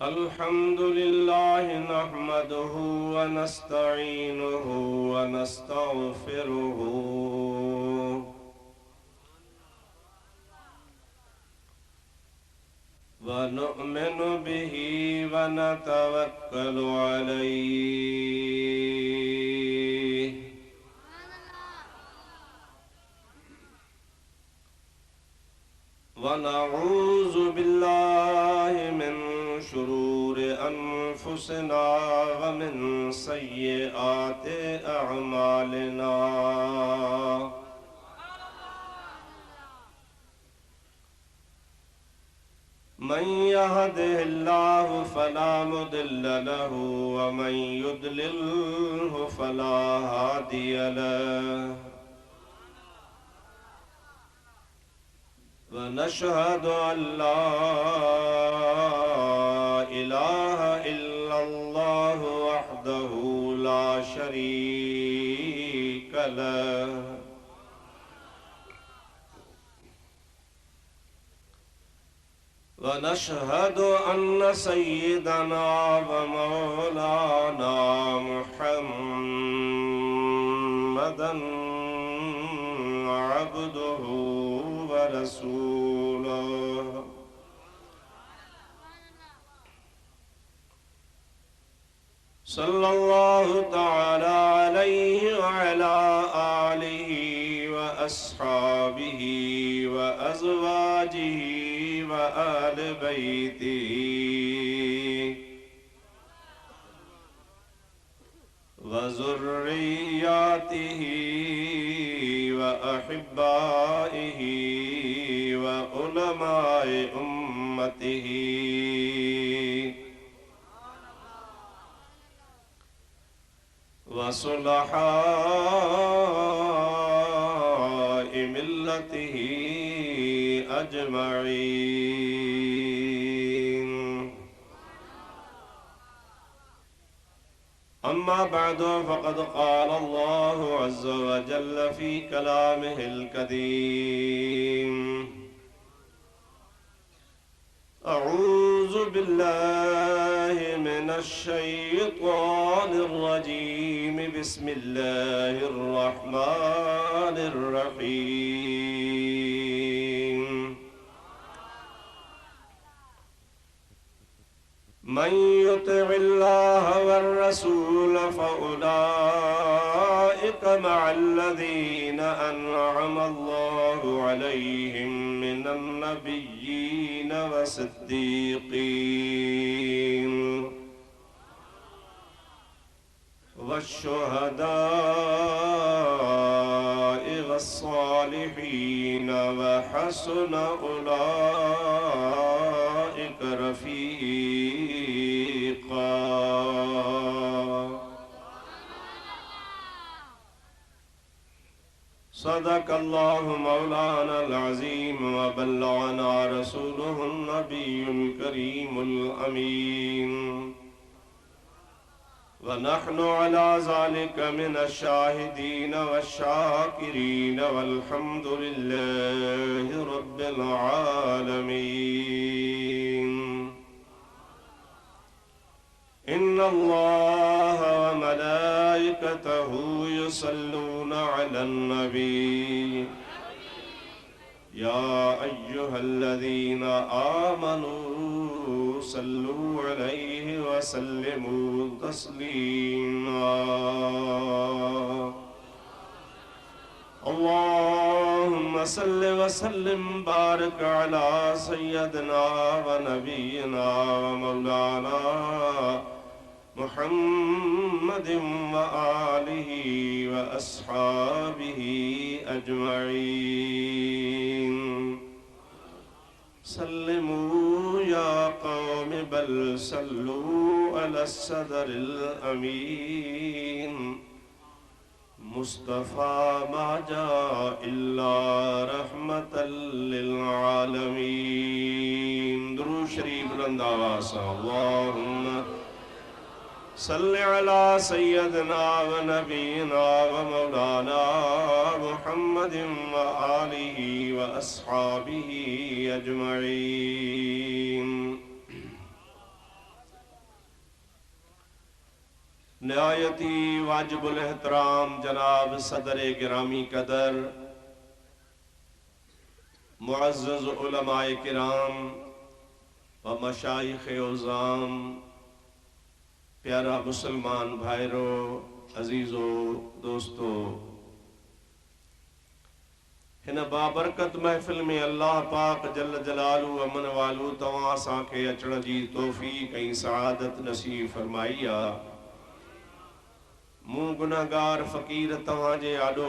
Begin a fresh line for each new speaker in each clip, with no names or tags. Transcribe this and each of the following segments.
الحمد لله نحمده ونستعينه ونستغفره ونؤمن به ونتوكل عليه ونعوذ بالله من شرور أنفسنا ومن سيئات أعمالنا من يهده الله فلا مضل له ومن يضلله فلا هادي له ونشهد أن لا إله إلا الله وحده لا شريك له ونشهد أن سيدنا ومولانا محمدًا عبده ورسوله صلى الله تعالى عليه وعلى آله وأصحابه وأزواجه وآل بيته وذرياته وأحبائه وعلماء أمته وصلحاء ملته أجمعين أما بعد فقد قال الله عز وجل في كلامه الكريم أعوذ بالله من الشيطان الرجيم بسم الله الرحمن الرحيم من يطع الله والرسول فأولئك مع الذين أنعم الله عليهم من النبيين والصديقين والشهداء والصالحين وحسن أولئك رفيقا صدق الله مولانا العظيم وبلغنا رسوله النبي الكريم الأمين ونحن على ذلك من الشاهدين والشاكرين والحمد لله رب العالمين إن الله وملائكته يصلون على النبي يا أيها الذين آمنوا صلوا عليه وسلموا تسليما اللهم صل وسلم بارك على سيدنا ونبينا ومولانا محمد وآله وأصحابه أجمعين سلموا يا قوم بل صلوا على الصدر الأمين مصطفى ما جاء إلا رحمة للعالمين درود شریف بلند آواز اللهم صل على سيدنا ونبينا ومولانا محمد وآله وأصحابه أجمعين निहायती वाजिबुल एहतराम जनाब सदर गिरामी कदर मुअज़्ज़ज़ उलमाए किराम व मशाइख़ उज़ाम, प्यारा मुसलमान भाइरो, अजीज़ो दोस्तो, हिन बाबरकत महफ़िल में अल्लाह पाक जल जलालू अमन वालू तवां असांखे अचण जी तौफ़ीक़ ऐं सआदत नसीब फरमाई आ। मूं गुनाहगार फ़कीर तव्हां जे आॾो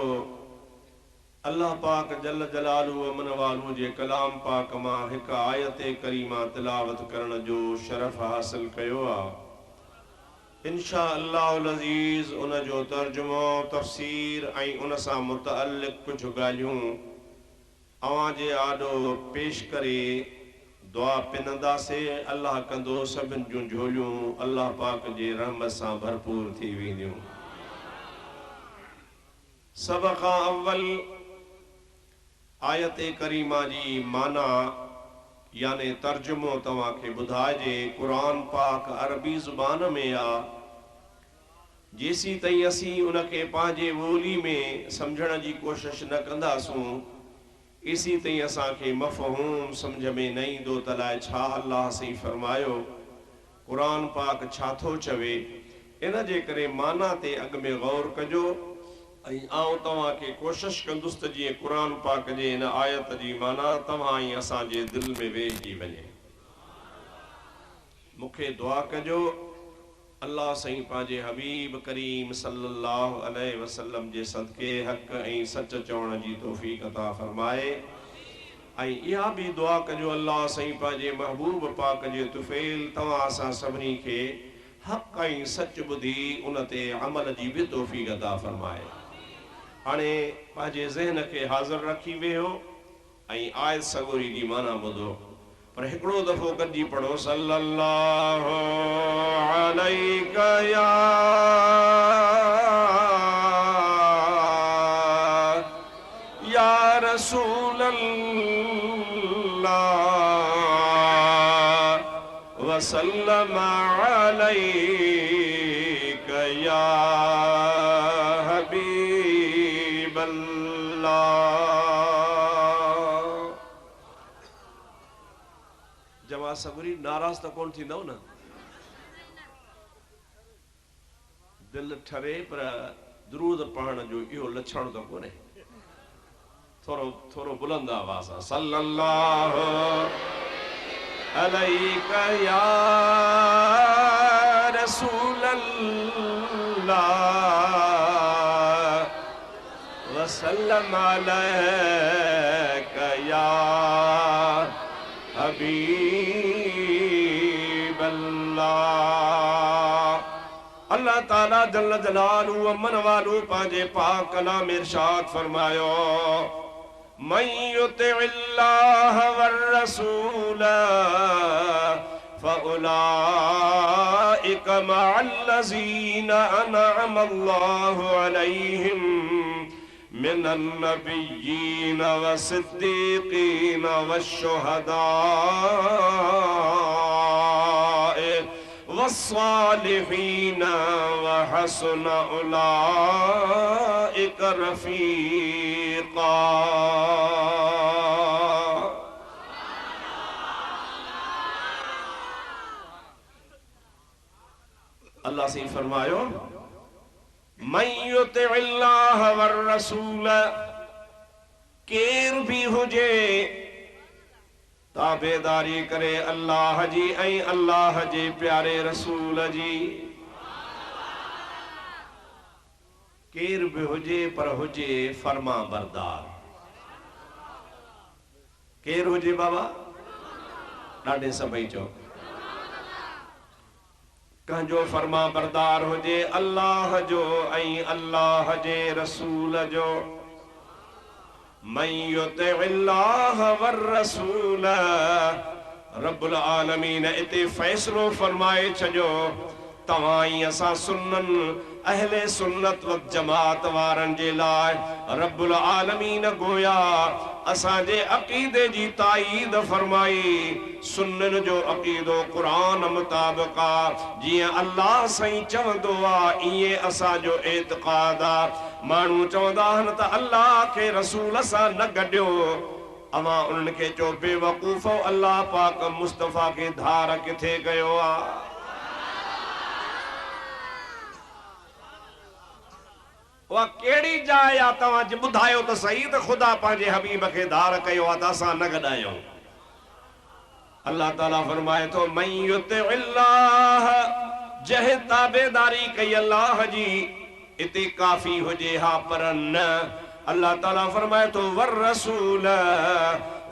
अल्लाह पाक जल जलालू अमन वालू जे कलाम पाक मां हिक आयत करीमा तिलावत करण जो शरफ़ हासिल कयो आ। इंशा अल्लाहुल अज़ीज़ उन जो तर्जुमो तफ़सीर ऐं उन सां मुतअल्लिक़ कुछ ॻाल्हियूं अवां जे आॾो पेश करे दुआ पिनंदासीं। अल्लाह कंदो सभिनि जूं झोलियूं अल्लाह पाक जे रहमत सां भरपूर थी वेंदियूं। सभ खां अव्वल आयत करीमा जी माना याने तर्जुमो तव्हांखे ॿुधाइजे। क़ुरान पाक अरबी ज़ुबान में आ। जेसी ताईं असीं उनखे पंहिंजे ॿोली में सम्झण जी कोशिश न कंदासूं, इसी ताईं असांखे मफ़हूम सम्झ में न ईंदो त अलाए छा अल्लाह सही फरमायो, क़ुरान पाक छा थो चवे। इन जे करे माना ते अॻ में गौर कजो ऐं आउं तव्हांखे कोशिश कंदुसि त जीअं क़ुरान पाक जे इन आयत जी माना तव्हां ऐं असांजे दिलि में वेहिजी वञे। मूंखे दुआ कजो अल्लाह साईं पंहिंजे हबीब करीम सल्लल्लाहु अलैहि वसल्लम जे सदके हक़ ऐं सच चवण जी तौफ़ीक़ अता फरमाए। ऐं इहा बि दुआ कजो अल्लाह साईं पंहिंजे महबूब पाक जे तुफ़ैल तव्हां असां सभिनी खे हक़ ऐं सच ॿुधी उन ते अमल जी बि तौफ़ीक़ अता फरमाए। हाणे पंहिंजे ज़हन खे हाज़िर रखी वेहो ऐं आयत सगोरी जी माना ॿुधो, पर हिकिड़ो दफ़ो गॾिजी पढ़ो। सल्लल्लाहु अलैका या रसूल अल्लाह वसल्लम अलैका या जमा सबरी नाराज तो कौन थी न दिल ठरे पर दुरूद पढ़ण जो इहो लक्षण तो कोने। थोरो थोरो बुलंद आवाज़ आ। सल्लल्लाहु अलैका या रसूल अल्लाह वसल्लम अलैका या हबीब अल्लाह। अल्लाह ताला जल्ल जलालू अमन वालू पंहिंजे पाक कलाम इरशाद फरमायो, मन युतिइल्लाह वर्रसूल फउलाइका मअल्लज़ीना अनअम अल्लाहु अलैहिम मिनन नबिय्यीन वसिद्दीक़ीन वश्शुहदाए वस्सालिहीन वहसुन उलाइका रफ़ीक़ा। अल्लाह से फरमायो, मन युतिइल्लाह वर्रसूल, केर भी हुजे ताबेदारी करे अल्लाह जी ऐं अल्लाह जे प्यारे रसूल जी। केर भी हुजे पर हुजे फरमा बरदार। केर हुजे बाबा ॾाढे सभई चओ कंहिंजो फरमा बरदार हुजे अल्लाह जो ऐं अल्लाह जे रसूल जो। मन युतिइल्लाह वर्रसूल, रब्बुल आलमीन इते फैसलो फरमाए छॾियो तव्हां ई असां सुन्नन अहले सुन्नत व जमात वारन जे लाइ रब्बुल आलमीन गोया असांजे अक़ीदे जी ताईद फरमाई। सुन्नन जो अक़ीदो क़ुरान मुताबिक़ आ। जियां अल्लाह सही चवंदो आ इए असांजो एतिक़ाद आ। माण्हू चवंदा आहिनि त अल्लाह खे रसूल सां न गॾियो, अमा उन्हनि खे चओ बेवकूफ़, अल्लाह पाक मुस्तफ़ा खे धार किथे कयो आ? वह केड़ी जाए आ? तव्हां जी ॿुधायो त सही त ख़ुदा पंहिंजे हबीब खे धार कयो आ त असां न गॾायूं। अल्लाह ताला फरमाए थो मन युतिइल्लाह, जंहिं ताबेदारी कई अल्लाह जी इते काफ़ी हुजे हा, पर न। अल्लाह ताला फरमाए थो वर रसूल,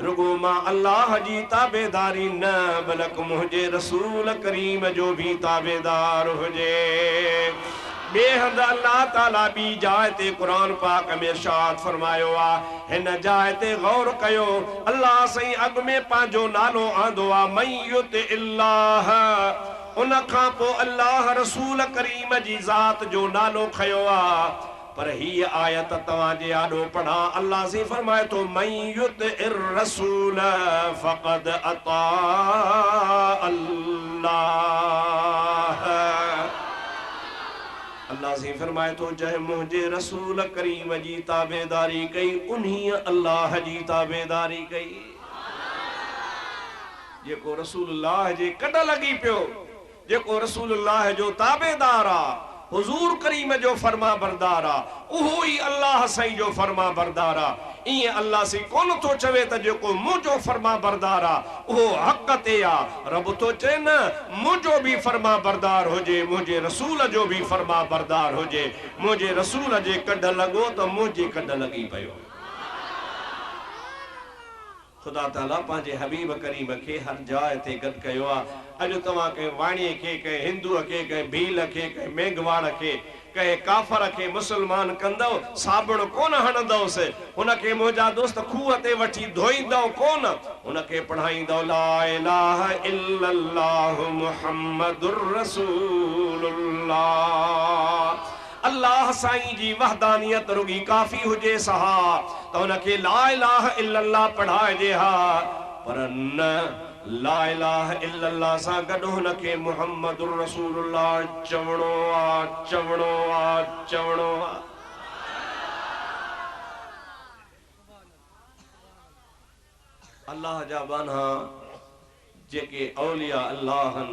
रुगो मां अल्लाह जी ताबेदारी न बल्कि मुंहिंजे रसूल करीम जो भी ताबेदार हुजे। बेहद अल्लाह ताला बी जाए ते कुरान पाक में इरशाद फरमायो आ, हिन जाए ते गौर कयो। अल्लाह सही अग में पांजो नालो आंदो आ मन युतिइल्लाह, उन खां पोइ अल्लाह रसूल करीम जी ज़ात जो नालो खयो आ। पर ही आयत तव्हां जे आॾो पढ़ा, अल्लाह से फरमाए तो मन युतिइर रसूल फ़क़द अता अल्लाह। अल्लाह से फरमाए तो जंहिं मुंहिंजे रसूल करीम जी ताबेदारी कई उन्हीं अल्लाह जी ताबेदारी कई। जेको रसूलुल्लाह जे कॾ लॻी पियो, जेको रसूलुल्लाह जो ताबेदार आ, हुजूर करीम जो फरमा बरदार आ, उहो ही अल्लाह सही जो फरमा बरदार आ। इएं अल्लाह से कोन थो चवे त जेको मुंहिंजो फरमा बरदार आ उहो हक़ ते आ। रब तो चए न मुंहिंजो भी फरमा बरदार हुजे, मुंहिंजे रसूल जो भी फरमा बरदार हुजे। मुंहिंजे रसूल जे कॾ लॻो त मुंहिंजे कॾ लॻी पियो। खुदा ताला पंहिंजे हबीब करीम खे हर जाइ ते गॾु कयो आ। अॼु तव्हां कंहिं वाणीअ खे, कंहिं हिंदूअ खे, कंहिं भील खे, कंहिं मेघवाड़ खे, कंहिं काफ़र खे मुसलमान कंदव, साबुण कोन हणंदवसि, उनखे मुंहिंजा दोस्त खूह ते वठी धोईंदव कोन, उनखे पढ़ाईंदव ला इलाहा इल्लल्लाहु मुहम्मदुर रसूलुल्लाह। अल्लाह साईं जी वहदानियत रुगी काफ़ी हुजे सहा त उनखे ला इलाहा इल्लल्लाह पढ़ाइजे हा, पर न ला इलाहा इल्लल्लाह सां गॾु हुनखे मुहम्मदुर रसूलुल्लाह चवणो आ, चवणो आ, चवणो आ। अल्लाह जा बाना जेके औलिया अल्लाहन,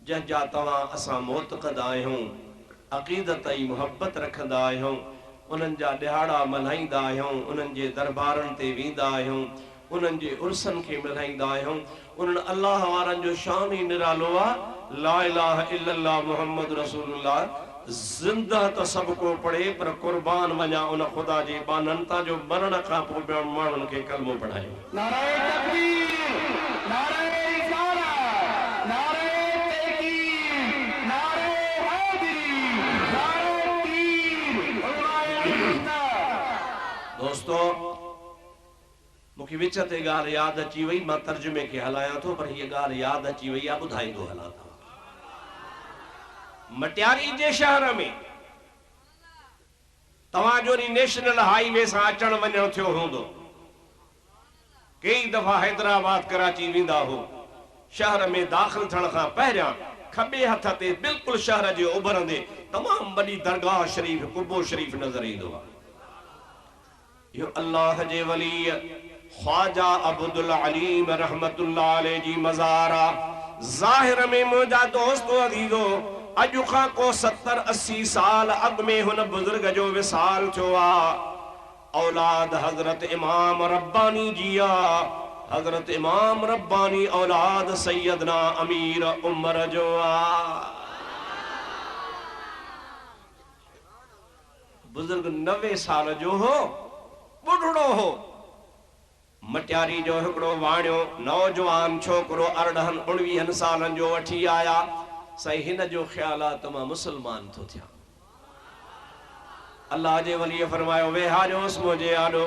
जंहिंजा तव्हां असां मोतक़द आहियूं, अक़ीदत ऐं मुहब्बत रखंदा आहियूं, उन्हनि जा ॾिहाड़ा मल्हाईंदा आहियूं, उन्हनि जे दरबारनि ते वेंदा आहियूं, उन्हनि जे उर्सनि खे मल्हाईंदा आहियूं। उन्हनि अल्लाह वारनि जो शान ई निरालो आहे। ला इलाहा इल्लल्लाह मुहम्मद रसूलुल्लाह ज़िंदा त सभु को पढ़े, पर कुर्बान वञा उन ख़ुदा जे बाननि तां जो मरण खां पोइ ॿियनि माण्हुनि खे कलमो पढ़ायो। नारे तकबीर, नारे रिसालत, नारे तहकीम, नारे हैदरी, नारे तीर, दोस्तों मूंखे विच ते ॻाल्हि यादि अची वई, मां तर्जुमे खे हलायां थो, पर हीअ ॻाल्हि यादि अची वई आहे, ॿुधाईंदो हलां थो। मटियारी जे शहर में तव्हां जो नेशनल हाईवे सां अचण वञण थियो हूंदो। कई दफ़ा हैदराबाद कराची वेंदा हो, शहर में दाख़िल थियण खां पहिरियां खॿे हथ ते बिल्कुलु शहर जे उभरंदे तमामु वॾी दरगाह शरीफ़, कुबो शरीफ़ नज़र ईंदो आहे। इहो अल्लाह जे वली ख्वाजा अब्दुल अलीम रहमतुल्लाह अलैह जी मज़ारा। ज़ाहिर में मुंहिंजा दोस्तो अज़ीज़ो, अॼु खां को 70-80 साल अॻु में हुन बुज़ुर्ग जो विसाल थियो आहे। औलाद हज़रत इमाम रब्बानी जी आहे। हज़रत इमाम रब्बानी औलाद सैयदना अमीर उमर जो आहे। बुज़ुर्ग 90 साल जो हो, बुढ़ड़ो हो। मटियारी जो हिकिड़ो वाणियो नौजवान छोकिरो 18-19 सालनि जो वठी आया। सही हिन जो ख्याल आहे त मां मुसलमान थो थियां। अल्लाह जे वलीअ फरमायो वेहारियोसि मुंहिंजे आॾो।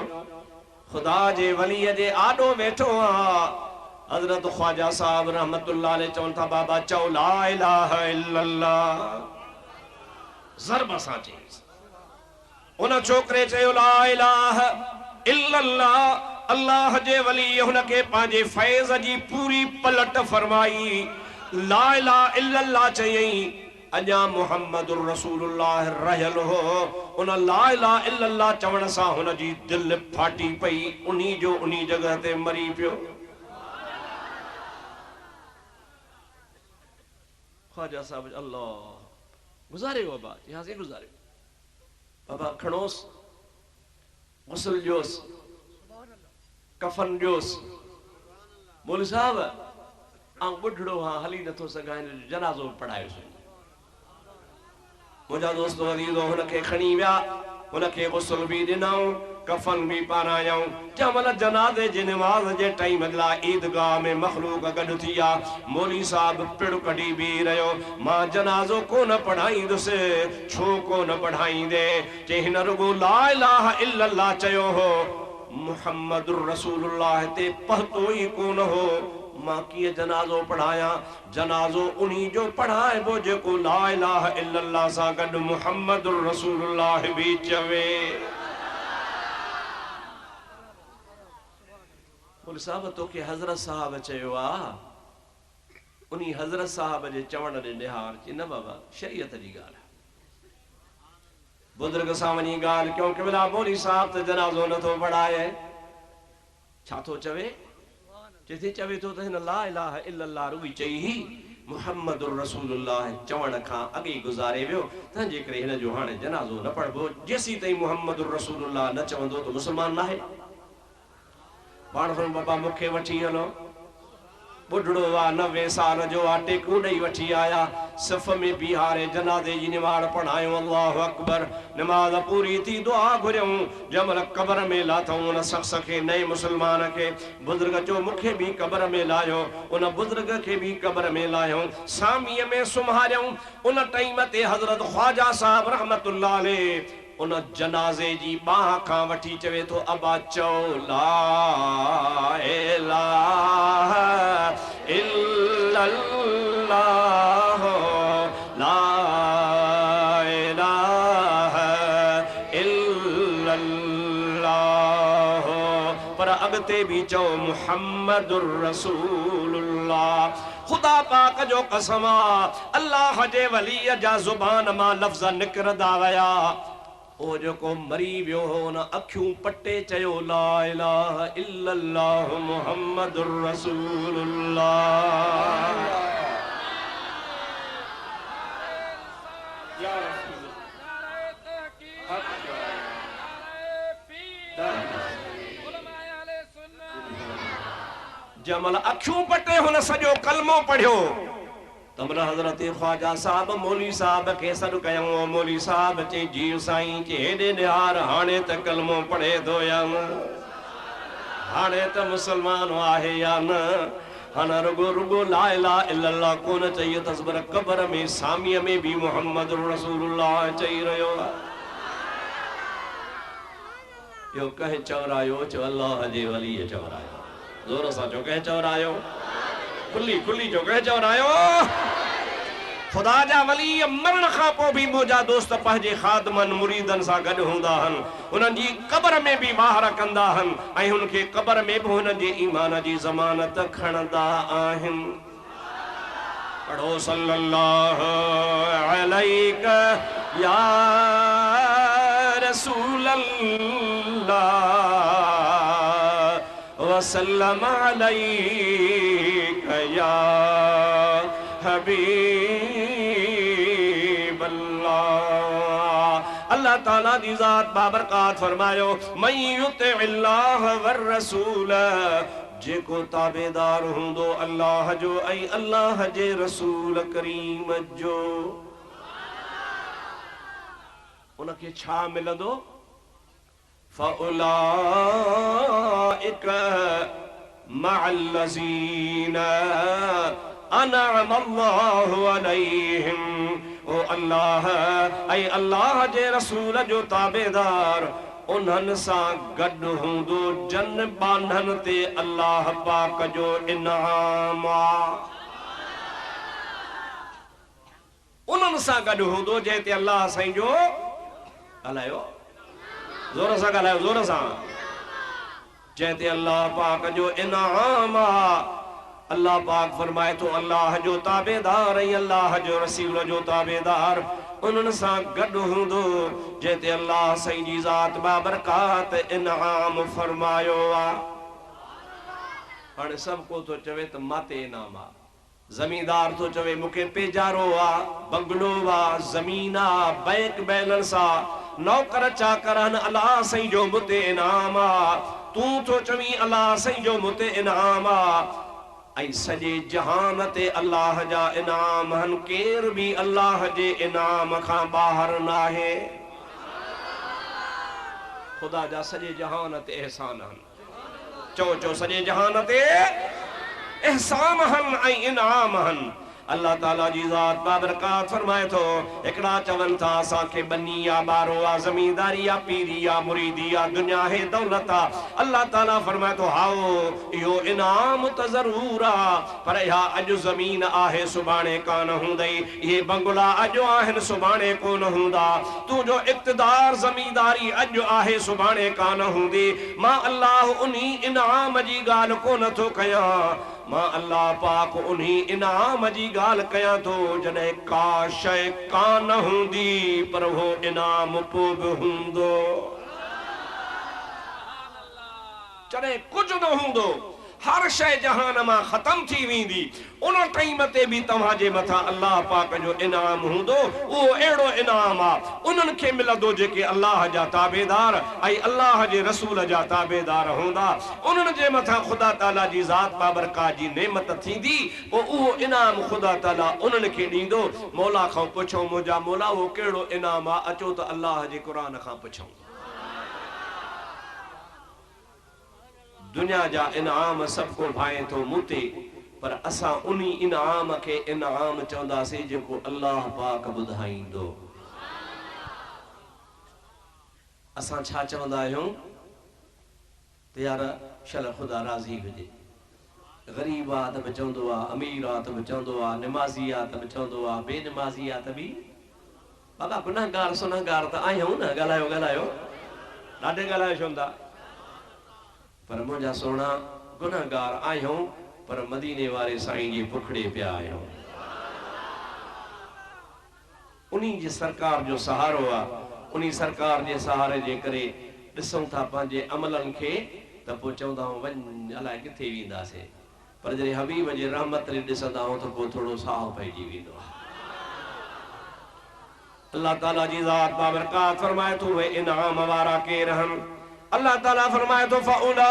खुदा जे वलीअ जे आॾो वेठो आहे। हज़रत ख्वाजा साहब रहमतुल्लाह अलैह चवनि था बाबा चओ ला इलाहा इल्लल्लाह। ज़रब सां चईंसि। उन छोकिरे चयो ला इलाहा इल्लल्लाह, अल्लाह जे वली हुन खे पंहिंजे फैज़ जी पूरी पलट फरमाई। ला इलाहा इल्लल्लाह चयईं, अञा मुहम्मदुर रसूलुल्लाह रहियल हो। उन ला इलाहा इल्लल्लाह चवण सां हुन जी दिल फाटी पई, उन्ही जो उन्ही जगह ते मरी पियो। ख्वाजा साहब अल्लाह गुज़ारे बाबा, यहाँ से गुज़ारे बाबा, खड़ोस गुस्ल जोस, कफन जोस। बोल साहब आं बुढ़ड़ो हाँ, हली नथो सघां, जनाज़ो पढ़ायोसि। मुझा दोस्त अज़ीज़ो हुनखे खणी विया, हुनखे गुस्ल भी ॾिनऊं, कफन भी पारायऊं। जंहिंमहिल जनाज़े जे नमाज़ जे टाइम लाइ ईदगाह में मखलूक गॾु थी विया, मौली साहब पिड़ कढी बीह रहियो। मां जनाज़ो कोन पढ़ाईंदुसि। छो कोन पढ़ाईंदे? चई हिन रुगो ला इलाहा इल्लल्लाह चयो हो, मुहम्मदुर रसूलुल्लाह ते पहुतो ई कोन हो। मां कीअं जनाज़ो पढ़ाया? जनाज़ो उन्हीं जो पढ़ाइबो जेको ला इलाहा इल्लल्लाह सां गॾु मुहम्मदुर रसूलुल्लाह भी चवे। बोल साहब तोखे हज़रत साहब चयो आ, उन्हीं हज़रत साहब जे चवण ॾे निहार। चई न बाबा, शरीयत जी ॻाल्हि आहे, बुज़ुर्ग सां वञी ॻाल्हि कयूं कि भला मौली साहब त जनाज़ो नथो पढ़ाए, छा थो चवे? चए चवे थो त हिन ला इलाहा इल्लल्लाह रुॻी चई ही, मुहम्मदुर रसूलुल्लाह चवण खां अॻे गुज़ारे वियो, तंहिंजे करे हिन जो हाणे जनाज़ो न पढ़बो। जेसीं ताईं मुहम्मदुर रसूलुल्लाह न चवंदो त मुस्लमान न आहे। पाण बाबा मूंखे वठी हलो। बुढ़ड़ो आ, 90 साल जो आ, टेकू ॾेई वठी आया, सफ़ में बीहारे जनाज़े जी निमाड़ पढ़ायूं। अल्लाहु अकबर। निमाज़ पूरी थी, दुआ घुरियऊं। जंहिंमहिल क़बर में लाथऊं उन शख़्स खे, नए मुसलमान खे, बुज़ुर्ग चयो मूंखे भी क़बर में लायो। उन बुज़ुर्ग खे भी क़बर में लायूं, सामीअ में सुम्हारियऊं। उन टाइम ते हज़रत ख्वाजा साहब रहमतुल्लाह अलैह उन जनाज़े जी बाह खां वठी चवे तो अबा चओ ला इलाहा इल्लल्लाह, ला इलाहा इल्लल्लाह। पर अॻिते भी चओ मुहम्मदुर रसूलुल्लाह। खुदा पाक जो कसम आ, अल्लाह जे वलीअ जा ज़ुबान मां लफ़्ज़ निकिरंदा विया। ओ जेको मरी वियो हो उन अखियूं पटे चयो ला इलाहा इल्लल्लाह मुहम्मदुर रसूलुल्लाह। जमल अखियूं पटे हुन सॼो कलमो पढ़ियो, तमल हज़रत ख्वाजा साहब मौली साहब खे सॾु कयूं। मौली साहब चई जी साईं, के हेॾे निहार, हाणे त कलमो पढ़े थो या न? हाणे त मुसलमान आहे या न? हाणे रुगो रुगो ला इलाहा इल्लल्लाह कोन चई अथसि, पर क़बर में सामीअ में भी मुहम्मदुर रसूलुल्लाह चई रहियो आहे। इहो कंहिं चवरायो? चओ अल्लाह जे वलीअ चवरायो। ज़ोर सां चओ कंहिं चवरायो? खुली खुली चओ कंहिं चवरायो? खुदा जा वली मरण खां पोइ भी मुंहिंजा दोस्त पंहिंजे खादमन मुरीदन सां गॾु हूंदा आहिनि, हुननि जी क़बर में भी ॿाहिर कंदा आहिनि ऐं हुनखे क़बर में भी हुननि जे ईमान जी ज़मानत खणंदा आहिनि। पढ़ो सल्लल्लाहु अलैका या रसूलल्लाह वसल्लम अलैका या हबीबल्लाह। अल्लाह ताला दी ज़ात बाबरकात फरमायो, मन युतिइल्लाह वर रसूल, जेको ताबेदार हूंदो अल्लाह जो ऐं अल्लाह जे रसूल करीम जो, उनखे छा मिलंदो? फउलाइका मअल्लज़ीना अनअमल्लाहु अलैहिम। ओ अल्लाह ऐं अल्लाह जे रसूल जो ताबेदार उन्हनि सां गॾु हूंदो जन बांधन ते अल्लाह पाक जो इनाम आ। उन्हनि सां गॾु हूंदो जंहिं ते अल्लाह साईं जो ॻाल्हायो ज़ोर सां ॻाल्हायो ज़ोर सां जंहिं ते अल्लाह पाक जो इनाम आहे अल्लाह पाक फरमाए थो अल्लाह जो ताबेदार ऐं अल्लाह जो रसूल जो ताबेदार उन्हनि सां गॾु हूंदो जंहिं ते अल्लाह साईं जी ज़ात बाबरकात इनाम फरमायो आहे हाणे सभु को थो चवे त माते इनाम आहे ज़मींदार तो चवे मुखे पेजारो आ बंगलो आ ज़मीन आ बैंक बैलेंस आ नौकर चाकरन अल्लाह सही जो मुते इनाम आ तू तो चवी अल्लाह सही जो मुते इनाम आ ऐं सॼे जहान ते अल्लाह जा इनाम हन केर भी अल्लाह जे इनाम खां ॿाहिरि न आहे खुदा जा सॼे जहान ते एहसान हन चो चो सॼे जहान ते एहसान हन ऐं इनाम हन अल्लाह ताला जी ज़ात बाबरकात फरमाए थो हिकिड़ा चवनि था असांखे बनी या ॿारो आहे ज़मींदारी या पीरी या मुरीदी या दुनिया है दौलत आहे अल्लाह ताला फरमाए थो हाओ इहो इनाम त ज़रूर आहे पर इहा अॼु ज़मीन आहे सुभाणे कान हूंदई इहे बंगला अॼु आहिनि सुभाणे कोन हूंदा तुंहिंजो इक़्तिदार ज़मींदारी अॼु आहे सुभाणे कान हूंदी मां अल्लाह उन्ही इनाम जी ॻाल्हि कोन थो कयां मां अल्लाह पाक उन्ही इनाम जी ॻाल्हि कयां थो जॾहिं का शइ कान हूंदी पर वो इनाम पोइ बि हूंदो जॾहिं कुझु न हूंदो हर शइ जहान मां ख़त्म थी वेंदी उन टाइम ते भी तव्हांजे मथां अल्लाह पाक जो इनाम हूंदो उहो अहिड़ो इनाम आहे उन्हनि खे मिलंदो जेके अल्लाह जा ताबेदार ऐं अल्लाह जे रसूल जा ताबेदार हूंदा उन्हनि जे मथां ख़ुदा ताला जी ज़ात बाबरकात जी नेमत थींदी पोइ उहो इनाम ख़ुदा ताला उन्हनि खे ॾींदो मौला खां पुछो मुंहिंजा मौला उहो कहिड़ो इनाम आहे अचो त अल्लाह जे क़ुरान खां पुछूं दुनिया जा इनाम सब को भाए तो मुते पर असा उन्ही इनाम के इनाम चवंदासीं जेको अल्लाह पाक ॿुधाईंदो असा छा चवंदा आहियूं त यार शल ख़ुदा राज़ी हुजे ग़रीब आहे त बि चवंदो आहे अमीर आहे त बि चवंदो आहे निमाज़ी आहे त बि चवंदो आहे बेनिमाज़ी आहे त बि बाबा गुनाहगार सुनाहगार त आहियूं न ॻाल्हायो ॻाल्हायो ॾाढे ॻाल्हायो छो था पर मुझा सोना गुनाहगार आहियूं पर मदीने वाले साईं जी पुखड़े पिया आहियूं उन्हीं जी सरकार जो सहारो आहे उन्हीं सरकार जे सहारे जे करे ॾिसूं था पंहिंजे अमलनि खे त पोइ चवंदा आहियूं वञ अलाए किथे वेंदासीं पर जॾहिं हबीब जे रहमत ॾे ॾिसंदा आहियूं त पोइ थोरो साहु पइजी वेंदो आहे अल्लाह ताला जी ज़ात बाबरकात फरमाए थो उहे इनाम वारा केर आहिनि अल्लाह ताला फरमाए तो फउलाइक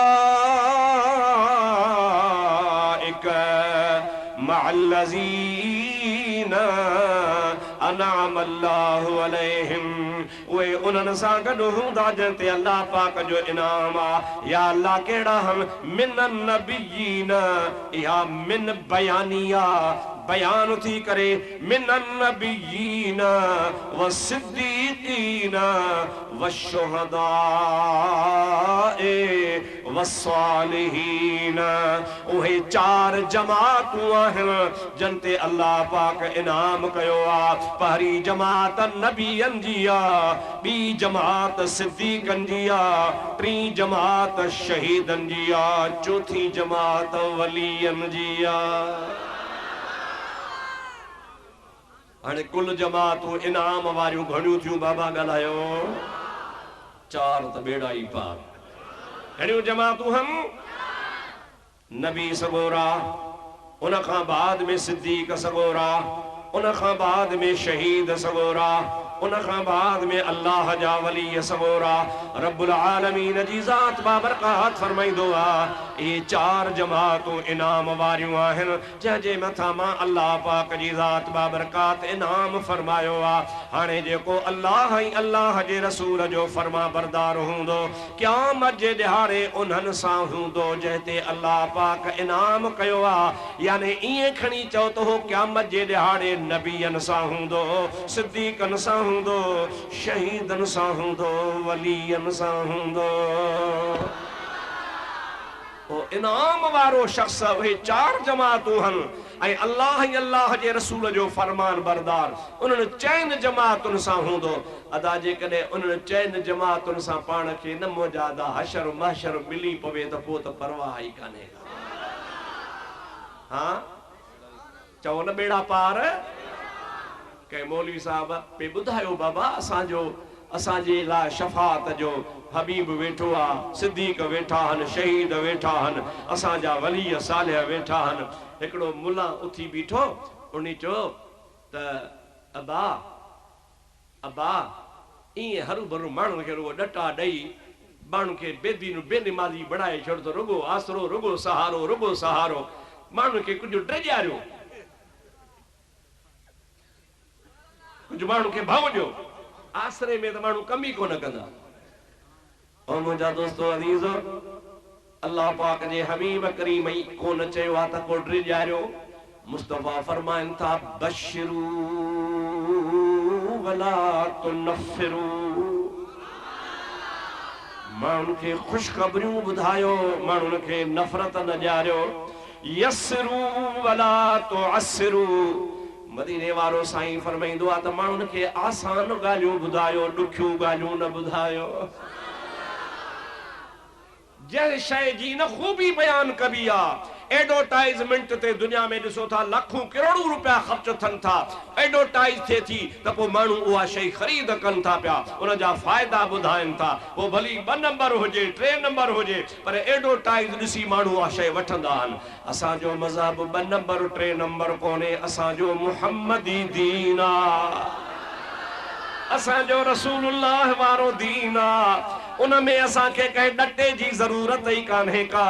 मअल्लज़ीना अनअम अल्लाहु अलैहिम वे उन्हनि सां गॾु हूंदा जंहिं ते अल्लाह पाक जो इनाम आहे या अल्लाह कहिड़ा आहिनि मिनन नबिय्यीन इहा मिन बयानिया बयान थी करे मिनन नबिय्यीन व सिद्दीकीन व शुहदाए व सालिहीन उहे चार जमातूं आहिनि जिन ते अल्लाह पाक इनाम कयो आहे पहिरीं जमात नबियनि जी आहे ॿी जमात सिद्दीकनि जी आहे टीं जमात शहीदनि जी आहे चौथी जमात वलियनि जी आहे हाणे कुल जमातूं इनाम वारियूं घणियूं थियूं बाबा ॻाल्हायो चार त बेड़ा ई पार घणियूं जमातूं हम नबी सगोरा उन खां बाद में सिद्दीक सगोरा उन खां बाद में शहीद सगोरा उन खां बाद में अल्लाह जा वली सगोरा रब्बुल आलमीन जी ज़ात बाबरकात फरमाईंदो आहे ये चार जमातूं इनाम वारियूं आहिनि जंहिंजे मथां मां अल्लाह पाक जी ज़ात बाबरकात इनाम फरमायो आहे हाणे जेको अल्लाह ऐं अल्लाह जे रसूल जो फरमा बरदार हूंदो क़यामत जे ॾिहाड़े उन्हनि सां हूंदो जंहिं ते अल्लाह पाक इनाम कयो आहे यानी ईअं खणी चओ त हो क़यामत जे ॾिहाड़े नबियनि सां हूंदो सिद्दीकनि सां हूंदो शहीदनि सां हूंदो वलियनि सां हूंदो ओ इनाम वारो शख्स उहे चार जमातूं हन ऐं अल्लाह ऐं अल्लाह जे रसूल जो फरमान बरदार उन्हनि चइनि जमातुनि सां हूंदो। अदा जेकॾहिं उन्हनि चइनि जमातुनि सां पाण खे न मोजादा हशर महशर मिली पवे त पोइ त परवाह ई कान्हे। हाँ चओ न बेड़ा पार। के मौलवी साहब पे ॿुधायो बाबा असांजो असांजे लाइ शफ़ाअत जो हबीब वेठो आहे, सिद्दीक़ वेठा आहिनि, शहीद वेठा आहिनि, असांजा वली सालिह वेठा आहिनि। हिकिड़ो मुला उथी बीठो, उन चयो त अबा अबा ईअं हरू भरू माण्हुनि खे रुगो ॾटा ॾेई माण्हुनि खे बेनिमाज़ी बणाए छॾियो, रुगो आसरो रुगो सहारो माण्हुनि खे कुझु ड्रॼारियो, कुझु माण्हू खे भाव ॾियो। आसरे में त माण्हू कम ई कोन कंदा। ऐं मुंहिंजा दोस्तो अज़ीज़ो, अल्लाह पाक जे हबीब करीम ई कोन चयो आहे त को ड्रिॼारियो। मुस्तफ़ा फरमाइनि था बशिरू वला तुनफ़िरू, माण्हुनि खे ख़ुशख़बरियूं ॿुधायो, माण्हुनि खे नफ़रत न ॾियारियो। यस्सिरू वला तुअस्सिरू, मदीने वारो साईं फरमाईंदो आहे त माण्हुनि खे आसान ॻाल्हियूं ॿुधायो, ॾुखियूं ॻाल्हियूं न ॿुधायो। जंहिं शइ जी न ख़ूबी बयान कबी आहे, एडवर्टाइज़मेंट ते दुनिया में ॾिसो था लाखों करोड़ों रुपया ख़र्च थियनि था, एडवर्टाइज थिए थी त पोइ माण्हू उहा शइ ख़रीद कनि था पिया, उन जा फ़ाइदा ॿुधाइनि था। पोइ भली 2 नंबर हुजे 3 नंबर हुजे, पर एडवर्टाइज ॾिसी माण्हू उहा शइ वठंदा आहिनि। असांजो मज़हब 2 नंबर 3 नंबर कोन्हे, असांजो मुहम्मदी दीन आहे, असांजो रसूलुल्लाह वारो दीन आहे। उन में असांखे कंहिं ॾटे जी ज़रूरत ई कान्हे का।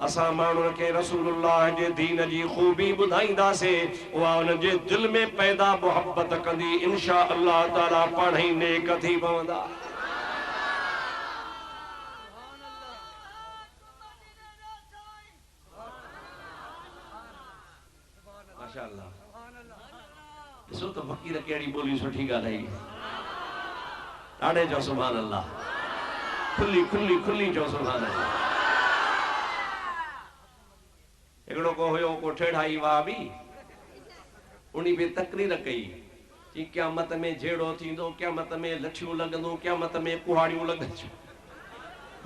असां माण्हुनि खे रसूलुल्लाह जे दीन जी ख़ूबी ॿुधाईंदासीं, उहा उन जे दिलि में पैदा मोहब्बत कंदी, इंशा अल्लाह ताला पाण ई नेक थी पवंदा। माशाअल्लाह, ॾिसो त फ़क़ीर कहिड़ी ॿोली सुठी ॻाल्हाई। ॾाढे चओ सुभान अल्लाह, खुली खुली खुली चओ सुभान अल्लाह। हिकिड़ो को हुयो को ठेढ़ाई वाबी, उन पे तकरीर कई कि क़यामत में झेड़ो थींदो, क़यामत में लठियूं लॻंदियूं, क़यामत में कुहाड़ियूं लॻंदियूं,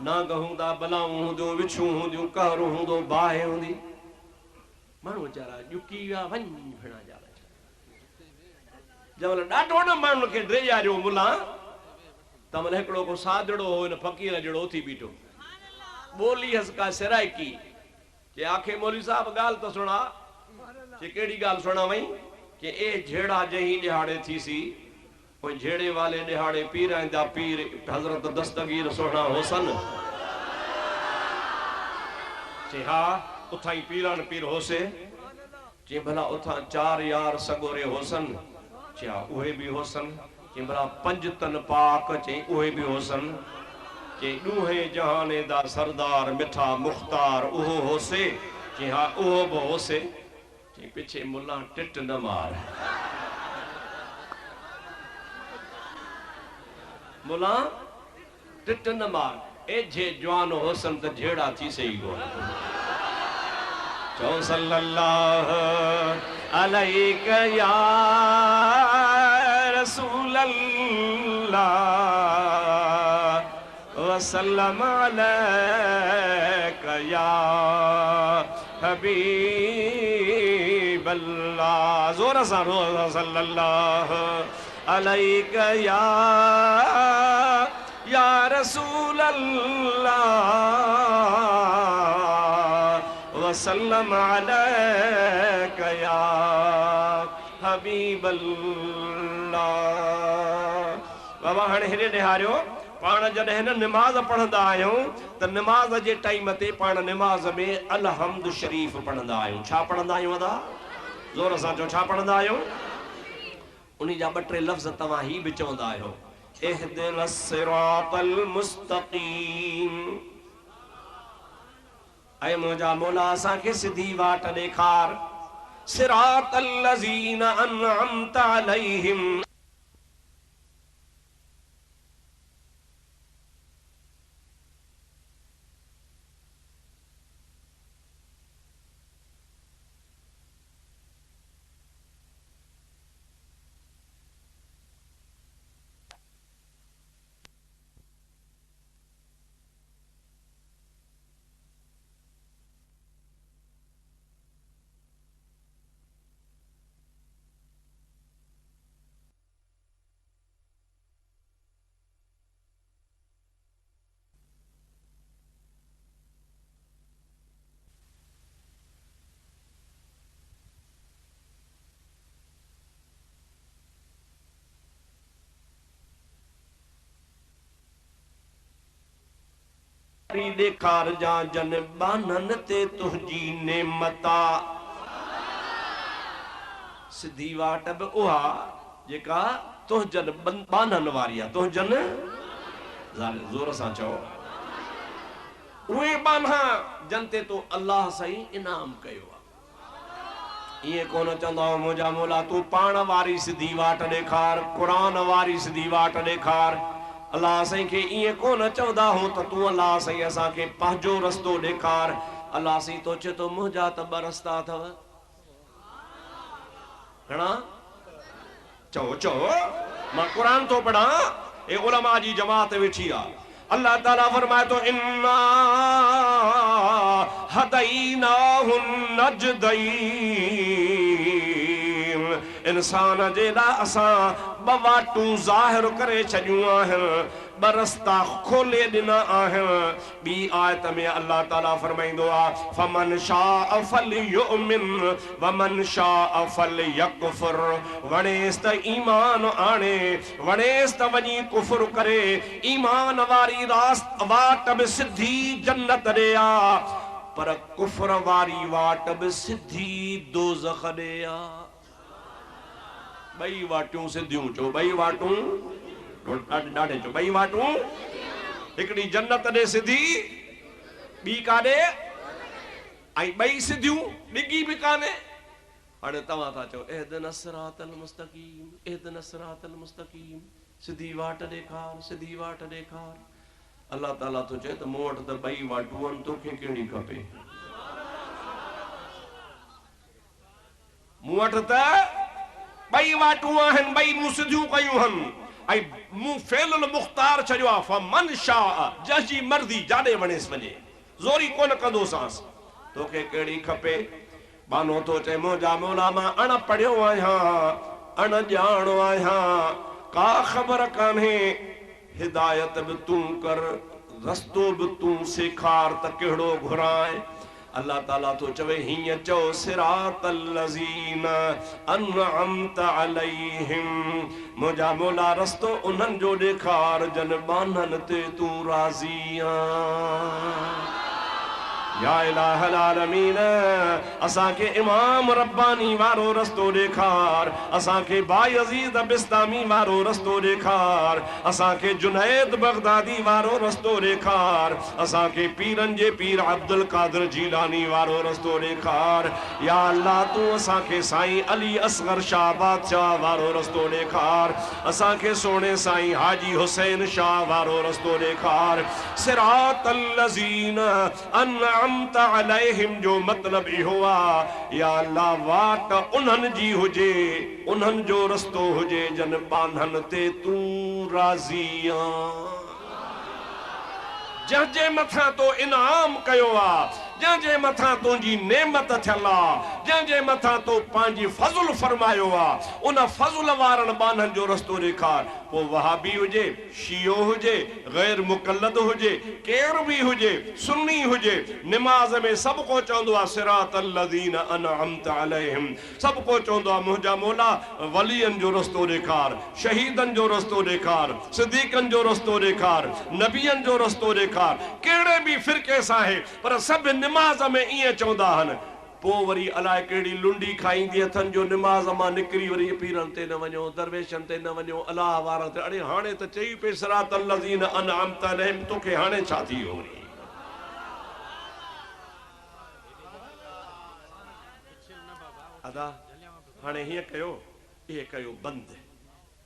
नांग हूंदा, बलाऊं हूंदियूं, विछूं हूंदियूं, कहर हूंदो, बाहि हूंदी। माण्हू वीचारा ॾुकी विया, वञी फिणा जा जंहिं महिल ॾाढो न माण्हुनि खे ड्रेॼारियो मुला, तंहिं महिल हिकिड़ो को सादड़ो हो हिन फ़क़ीर जहिड़ो उथी बीठो, ॿोली हस का सिराइकी, कि आखे मौलवी साहब ॻाल्हि त सुणा। कि कहिड़ी ॻाल्हि सुणावई? कि ए झेड़ा जही ॾिहाड़े थीसी, पोइ झेड़े वाले ॾिहाड़े पीरनि जा पीर हज़रत दस्तगीर सोना होसन। चई हा उथां ई पीरन पीर होसे। चई भला उथां 4 यार सगोरे होसन। चई हा उहे बि होसन। चई भला 5 तन पाक, चई उहे बि होसन। चई ॾूहे जहाने दा सरदार मिठा मुख्तार उहो होसे। चई हा उहो बि होसे। चई पिछे मुला टिट न मार, मुला टिट न मार, ए जे जवान होसन त झेड़ा थी सही कोन। चओ सल्लल्लाहु अलैका या रसूल अल्लाह वसल्लम अलैका या हबीब अल्लाह। जोर सां सल्लल्लाहु अलैका या रसूल अल्लाह वसल्लम अलैका या हबीब अल्लाह। बाबा हाणे हेॾे ॾिहारियो, पाण जॾहिं न निमाज़ पढ़ंदा आहियूं त निमाज़ जे टाइम ते पाण निमाज़ में अलहम्द शरीफ़ पढ़ंदा आहियूं। छा पढ़ंदा आहियूं अदा? ज़ोर सां चओ छा पढ़ंदा आहियूं? उन जा 2-3 लफ़्ज़ तव्हां ही बि चवंदा आहियो, इहदिनस सिरातल मुस्तक़ीम। ऐं मुंहिंजा मौला असांखे सिधी वाट ॾेखार, सिरातल लज़ीन अनअमत अलैहिम। ॾेखार जा जन बानन ते तुंहिंजी नेमता सिधी वाट बि उहा जेका तुंहिंजन बानन वारी आहे तुंहिंजन ज़ोर सां चओ उहे बाना जन ते तो अल्लाह साईं इनाम कयो आहे ये कोन चंदा मुझा मौला तू पाण वारी सिधी वाट ॾेखार क़ुरान वारी सिधी वाट ॾेखार अल्लाह साईं के ये कोन चवंदा हो त तू अल्लाह साईं असां के पंहिंजो रस्तो ॾेखार अल्लाह साईं तो चे तो मुंहिंजा त ॿ रस्ता अथव घणा चओ चओ मां क़ुरान तो पढ़ा ए उलमा जी जमात वेठी आहे अल्लाह ताला फरमाए तो इन्ना हदैनाहु नजदैन इंसान जे लाइ असां ॿ वाटूं ज़ाहिर करे छॾियूं आहिनि ॿ रस्ता खोले ॾिना आहिनि ॿी आयत में अल्लाह ताला फरमाईंदो आहे फमन शाअ फलयुमिन वमन शाअ फलयकफुर वणेस त ईमान आणे वणेस त वञी कुफर करे ईमान वारी रास्त वाट बि सिधी जन्नत ॾे आ पर कुफर वारी वाट बि सिधी दोज़ख ॾे आ ॿई वाटूं सिधियूं चओ ॿई वाटूं ॾाढे चो ॿई वाटूं हिकिड़ी जन्नत ॾे सिधी ॿी काॾे ऐं ॿई सिधियूं ॾिघी बि कान्हे हाणे तव्हां था चओ इहदिना सिरातल मुस्तक़ीम इहदिना सिरातल मुस्तक़ीम सिधी वाट ॾेखार सिधी वाट ॾेखार अल्लाह ताला तो चए त मूं वटि त ॿई वाटूं आहिनि तोखे कहिड़ी खपे मूं वटि त ॿई वाटूं आहिनि ॿई मूं सिधियूं कयूं आहिनि ऐं मूं फेलुल मुख्तार छॾियो आहे फमन शाअ जंहिंजी मर्ज़ी जाॾे वणेसि वञे ज़ोरी कोन कंदोसांसि तोखे कहिड़ी खपे बानो तो चए मुंहिंजा मौला मां अण पढ़ियो आहियां अण ॼाणो आहियां का ख़बर कान्हे हिदायत बि तूं कर रस्तो बि तूं सेखार त कहिड़ो घुराए अल्लाह ताला तो चवे हीअं चओ सिरातल लज़ीना अनअमत अलैहिम मुंहिंजा मौला रस्तो उन्हनि जो ॾेखार जन बानन ते तूं राज़ी आहीं या इलाहल आलमीन असां के इमाम रब्बानी वारो रस्तो ॾेखार असां के बायज़ीद बिस्तामी वारो रस्तो ॾेखार असां के जुनैद बगदादी वारो रस्तो ॾेखार असां के पीरन जे पीर अब्दुल कादिर जीलानी वारो रस्तो ॾेखार या अल्लाह तू असां के साईं अली असगर शाह बादशाह वारो रस्तो ॾेखार असां के सोने साईं हाजी हुसैन शाह वारो रस्तो ॾेखार सिरातल लज़ीना अनअमत अलैहिम जो मतलब इहो आहे या अल्लाह वाट उन्हनि जी हुजे उन्हनि जो रस्तो हुजे जन बांधन ते तूं राज़ी आहीं जंहिंजे मथां तो इनाम कयो आहे जंहिंजे मथां तुंहिंजी नेमत थियल आहे जंहिंजे मथां तो पंहिंजी फज़ुल फरमायो आहे उन फज़ुल वारनि बाननि जो रस्तो ॾेखार पोइ वहाबी हुजे शियो हुजे गैर मुक़ल्लद हुजे केर बि हुजे सुन्नी हुजे निमाज़ में सभु को चवंदो आहे सिरातल लज़ीना अनअमत अलैहिम सभु को चवंदो आहे मुंहिंजा मौला वलियनि जो रस्तो ॾेखार शहीदनि जो रस्तो ॾेखार सिद्दीक़नि जो रस्तो ॾेखार नबियनि जो रस्तो ॾेखार कहिड़े बि फ़िरके सां आहे पर सभु निमाज़ में ईअं चवंदा आहिनि पोइ वरी अलाए कहिड़ी लुंडी खाईंदी अथनि जो निमाज़ मां निकिरी वरी पीरनि ते न वञो दरवेशनि ते न वञो अलाह वारनि ते अड़े हाणे त चई पे सिरातल लज़ीना अनअमत अलैहिम तोखे हाणे छा थी वियो वरी अदा हाणे हीअं कयो इहे कयो बंदि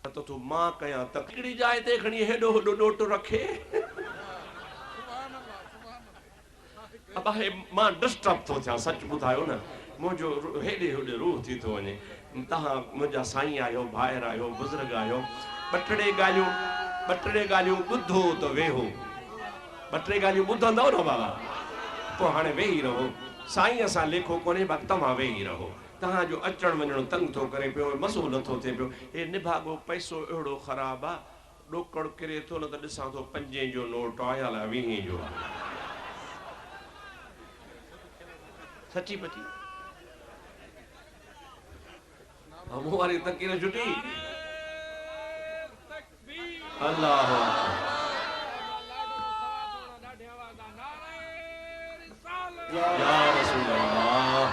न त तूं मां कयां त हिकिड़ी जाइ ते खणी हेॾो होॾो ॾोटो रखे अब है मां डिस्टर्ब थो थियां सच ॿुधायो न मुंहिंजो हेॾे होॾे रूह थी थो वञे तव्हां मुंहिंजा साईं आहियो ॿाहिरि आहियो बुज़ुर्ग आहियो ॿ टे ॻाल्हियूं ॿुधो त वेहो ॿ टे ॻाल्हियूं ॿुधंदव न बाबा पोइ हाणे वेही रहो साईं असां लेखो कोन्हे बाक़ी तव्हां वेही रहो तव्हांजो अचणु वञणु तंग थो करे पियो मसो नथो थिए पियो हे निभागो पैसो अहिड़ो ख़राबु आहे ॾोकड़ किरे थो न त ॾिसां थो 5 जो नोट आहे या 20 जो सची पची मूं वारी तकीर छुटी अल्लाह या रसूल अल्लाह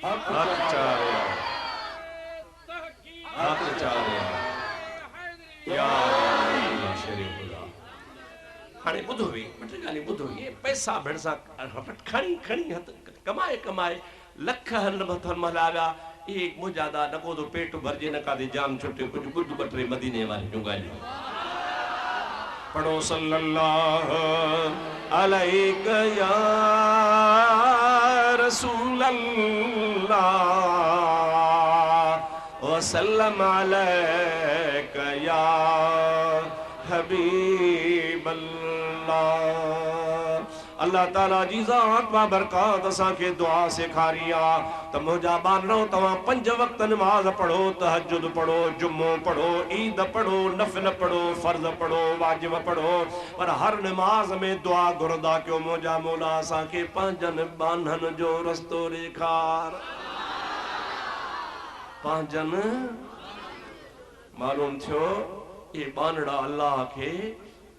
हक चारिया हक चारिया या शरीफुल्लाह। हाणे ॿुधो वे ॿ टे ॻाल्हियूं ॿुधो। ये पैसा भेण सां खणी खणी हथ कमाए कमाए लख हल मथन मलागा ये मुजादा नको तो पेट भरजे न कादे जान छुटे कुछ गुड बटरे मदीने वाले जो ॻाल्हियूं पढ़ो सल्लल्लाहु अलैहि या रसूल अल्लाह वसल्लम अलैका या हबीब अल्लाह। अल्लाह ताला जी ज़ात व बरकात असां के दुआ सिखारी आ त मुंहिंजा ॿारनो तव्हां 5 वक्त नमाज पढ़ो, तहज्जुद पढ़ो, जुम्मो पढ़ो, ईद पढ़ो, नफिल पढ़ो, फर्ज पढ़ो, वाजिब पढ़ो, पर हर नमाज में दुआ घुरदा कयो मुंहिंजा मौला असां के पंहिंजनि बानहनि जो रस्तो ॾेखार। पंहिंजनि मालूम थियो ये बानड़ा अल्लाह के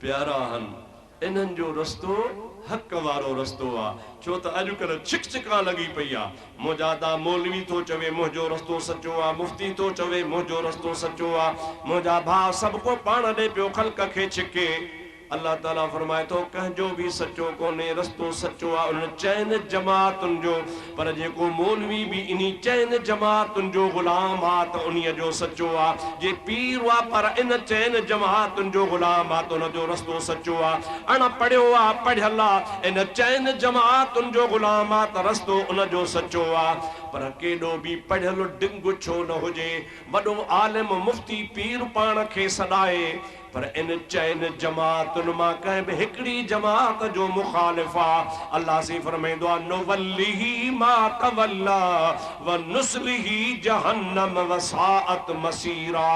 प्यारा हन, इन्हनि जो रस्तो हक वारो रस्तो आ। छो त अॼुकल्ह छिकछिका लगी पई आ। मुजादा मौलवी तो चवे मुंहिंजो रस्तो सचो आ, मुफ्ती तो चवे मुंहिंजो रस्तो सचो आ, मुंहिंजा भाउ सभु को पाण ॾे पियो ख़ल्क़ खे छिके। अल्लाह ताला फरमाए तो कंहिंजो भी सचो कोने, रस्तो सचो आ उन चैन जमातुनि जो, पर जेको मौलवी भी इन्ही चैन जमातुनि जो गुलाम आ त उन्हीअ जो सचो आ। जे पीर आ पर इन चैन जमातुनि जो गुलाम आ त उन जो रस्तो सचो आ। अण पढ़ियो आ पढ़ियल आ इन चैन जमातुनि जो गुलाम आ त रस्तो उन जो सचो आ। पर केॾो भी पढ़ियल डिंग छो न हुजे, वॾो आलिम मुफ्ती पीर पाण खे सॾाए, पर इन चैन जमातुनि मां कंहिं बि हिकिड़ी जमात जो मुखालिफ़ आ। अल्लाह से फरमाईंदो आ नुवल्लिही मा तवल्ला व नुस्लिही जहन्नम वसाअत मसीरा।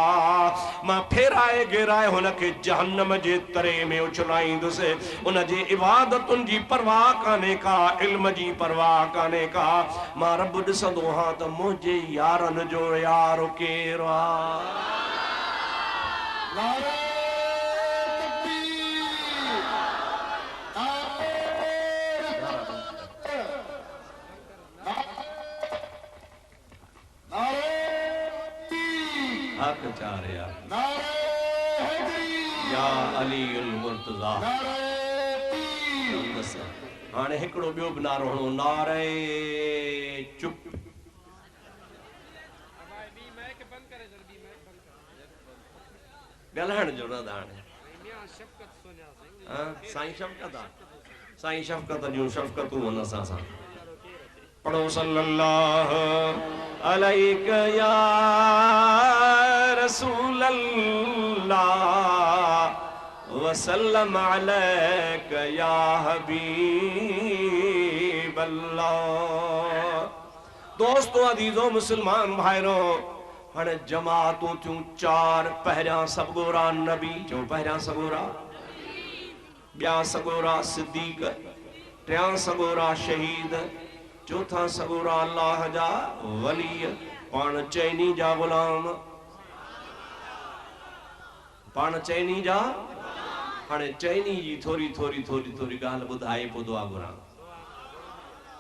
मां फेराए घेराए हुनखे जहन्नम जे तरे में उछलाईंदुसि। उन जे इबादतुनि जी परवाह कान्हे का, इल्म जी परवाह कान्हे का। मां रब ॾिसंदो हां त मुंहिंजे यारनि जो यार केरु आ। हक चारिया या अलीउल मुर्तज़ा। हाणे हिकिड़ो ॿियो बि नारो हणो, नारे चुप। ॻाल्हाइण जो न हाणे साईं शफ़क़त आहे, साईं शफ़क़त जूं शफ़क़तूं हुन असां सां। पढ़ो सल्लल्लाहु अलैहि या रसूल अल्लाह वसल्लम अलैका या हबीब अल्लाह। दोस्तों अदीज़ो मुसलमान भाइरो, हाणे जमातूं थियूं 4। पहिरियां सगोरा नबी, जो पहिरियां सगोरा, ॿिया सगोरा सिद्दीक़, टियां सगोरा शहीद, चौथा सगोरा अल्लाह जा वली, पाण चैनी जा गुलाम, पाण चैनी जा। हाणे चैनी जी थोरी थोरी थोरी थोरी ॻाल्हि ॿुधाए पोइ दुआ घुरां।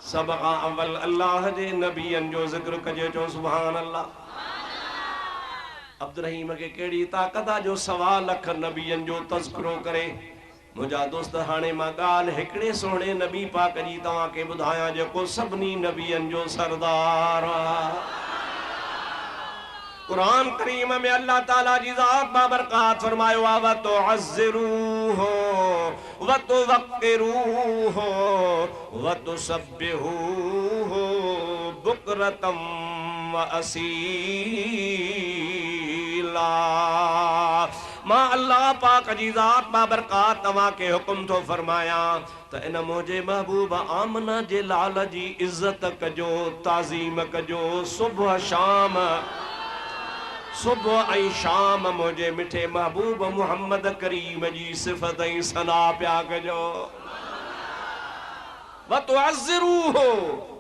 सभ खां अव्वल अल्लाह जे नबीअनि जो ज़िक्र कजे, चओ सुभान अल्लाह। अब्दुर्रहीम के केड़ी ताकत आ जो 1.25 लख नबियन जो तज़किरो करे। मुझा दोस्त हाणे मां गाल हिकड़े सोहणे नबी पाक जी तवां के बुधाया जेको सभनी नबियन जो सरदार आ। कुरान करीम में अल्लाह ताला जी ज़ात बाबरकात फरमायो आ व तुअज़्ज़िरूहु व तुवक्किरूहु व तुसब्बिहूहु बुकरतम व असीला। मां अल्लाह पाक जी ज़ात बाबरकात तवां के हुक्म तो फरमाया त इन मुझे महबूब आमना जे लाल जी इज्जत कजो, ताज़ीम कजो। सुबह शाम, सुबह ऐं शाम मुझे मिठे महबूब मोहम्मद करीम जी सिफ़त ऐं सना प्या कजो। व तुअज़्ज़िरूहु,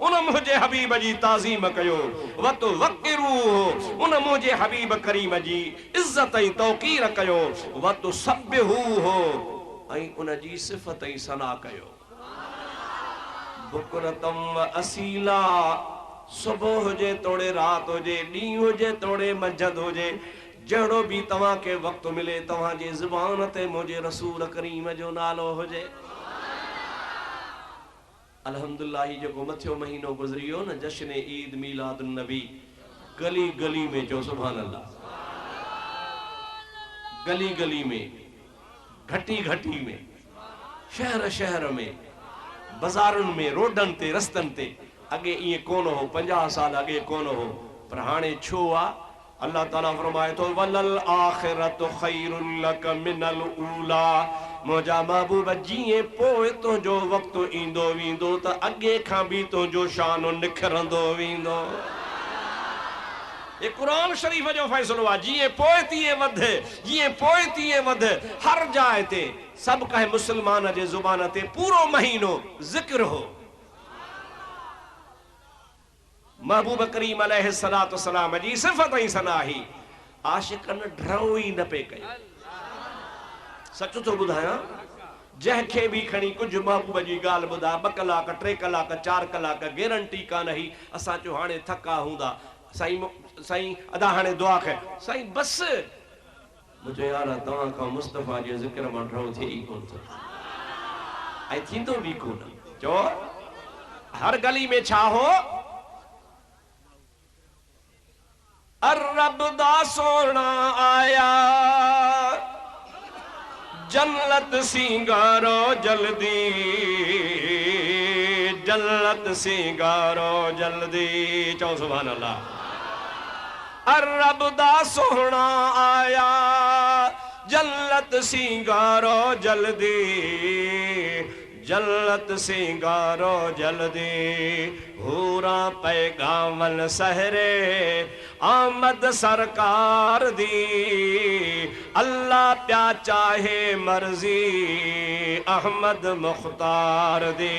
उन मुझे हबीब जी ताज़ीम कयो। व तुवक्किरूहु, उन मुझे हबीब करीम जी इज्जत ऐं तौक़ीर कयो। व तुसब्बिहूहु, ऐं उन जी सिफ़त ऐं सना कयो। बुकरतम व असीला, सुबह हुजे तोड़े रात हुजे, डी हुजे तोड़े मंझंदि हुजे, जहिड़ो भी तव्हां के वक्त मिले तव्हां जी ज़ुबान ते मुझे रसूल करीम जो नालो हुजे। अल्हम्दुलिल्लाह जो मथियो महीनो गुज़रियो न, जश्न ईद मीलादुन नबी, गली गली में जो सुभान अल्लाह, गली गली में, घटी घटी में, शहर शहर में, बाज़ारुनि में, रोडनि ते, रस्तनि ते। अगे इएं कोन हो, 50 साल अगे कोन हो, पर हाणे छो आ? अल्लाह ताला फरमाए तो वलल आखिरतु खैरुन लक मिनल ऊला। मुंहिंजा महबूब जीअं पोइ तुंहिंजो वक़्तु ईंदो वेंदो त अॻे खां बि तुंहिंजो शान निखरंदो वेंदो। ये कुरान शरीफ जो फैसलो आहे। जीअं पोइ तीअं वधे, जीअं पोइ तीअं वधे। हर जाइ ते सभु कंहिं मुस्लमान जे ज़ुबान ते पूरो महीनो ज़िक्र हो। महबूब करीम अलैहिस्सलातु वस्सलाम जी सिफ़त ई सना ही, आशिक़नि ड्रओ ई न पे कयो। सच तो ॿुधायां, जंहिंखे बि खणी कुझु महबूब जी ॻाल्हि ॿुधा, 2 कलाक 3 कलाक 4 कलाक गारंटी कान ही। असां चयो हाणे थका हूंदा, साईं अदा हाणे दुआ कयो, साईं बस। मुझे यार तव्हां खां मुस्तफ़ा जे ज़िक्र मां ड्रओ थिए ई कोन थो, ऐं थींदो बि कोन। चओ हर गली में छा हो? रब दा सोना आया, जन्नत सिंगारो जल्दी, जन्नत सिंगारो जल्दी। चओ सुभान अल्लाह। रब दा सोना आया, जन्नत सिंगारो जल्दी, जन्नत सिंगारो जल्दी। हूरा पैगामन सहरे आमद सरकार दी, अल्लाह प्या चाहे मर्जी अहमद मुख्तार दी।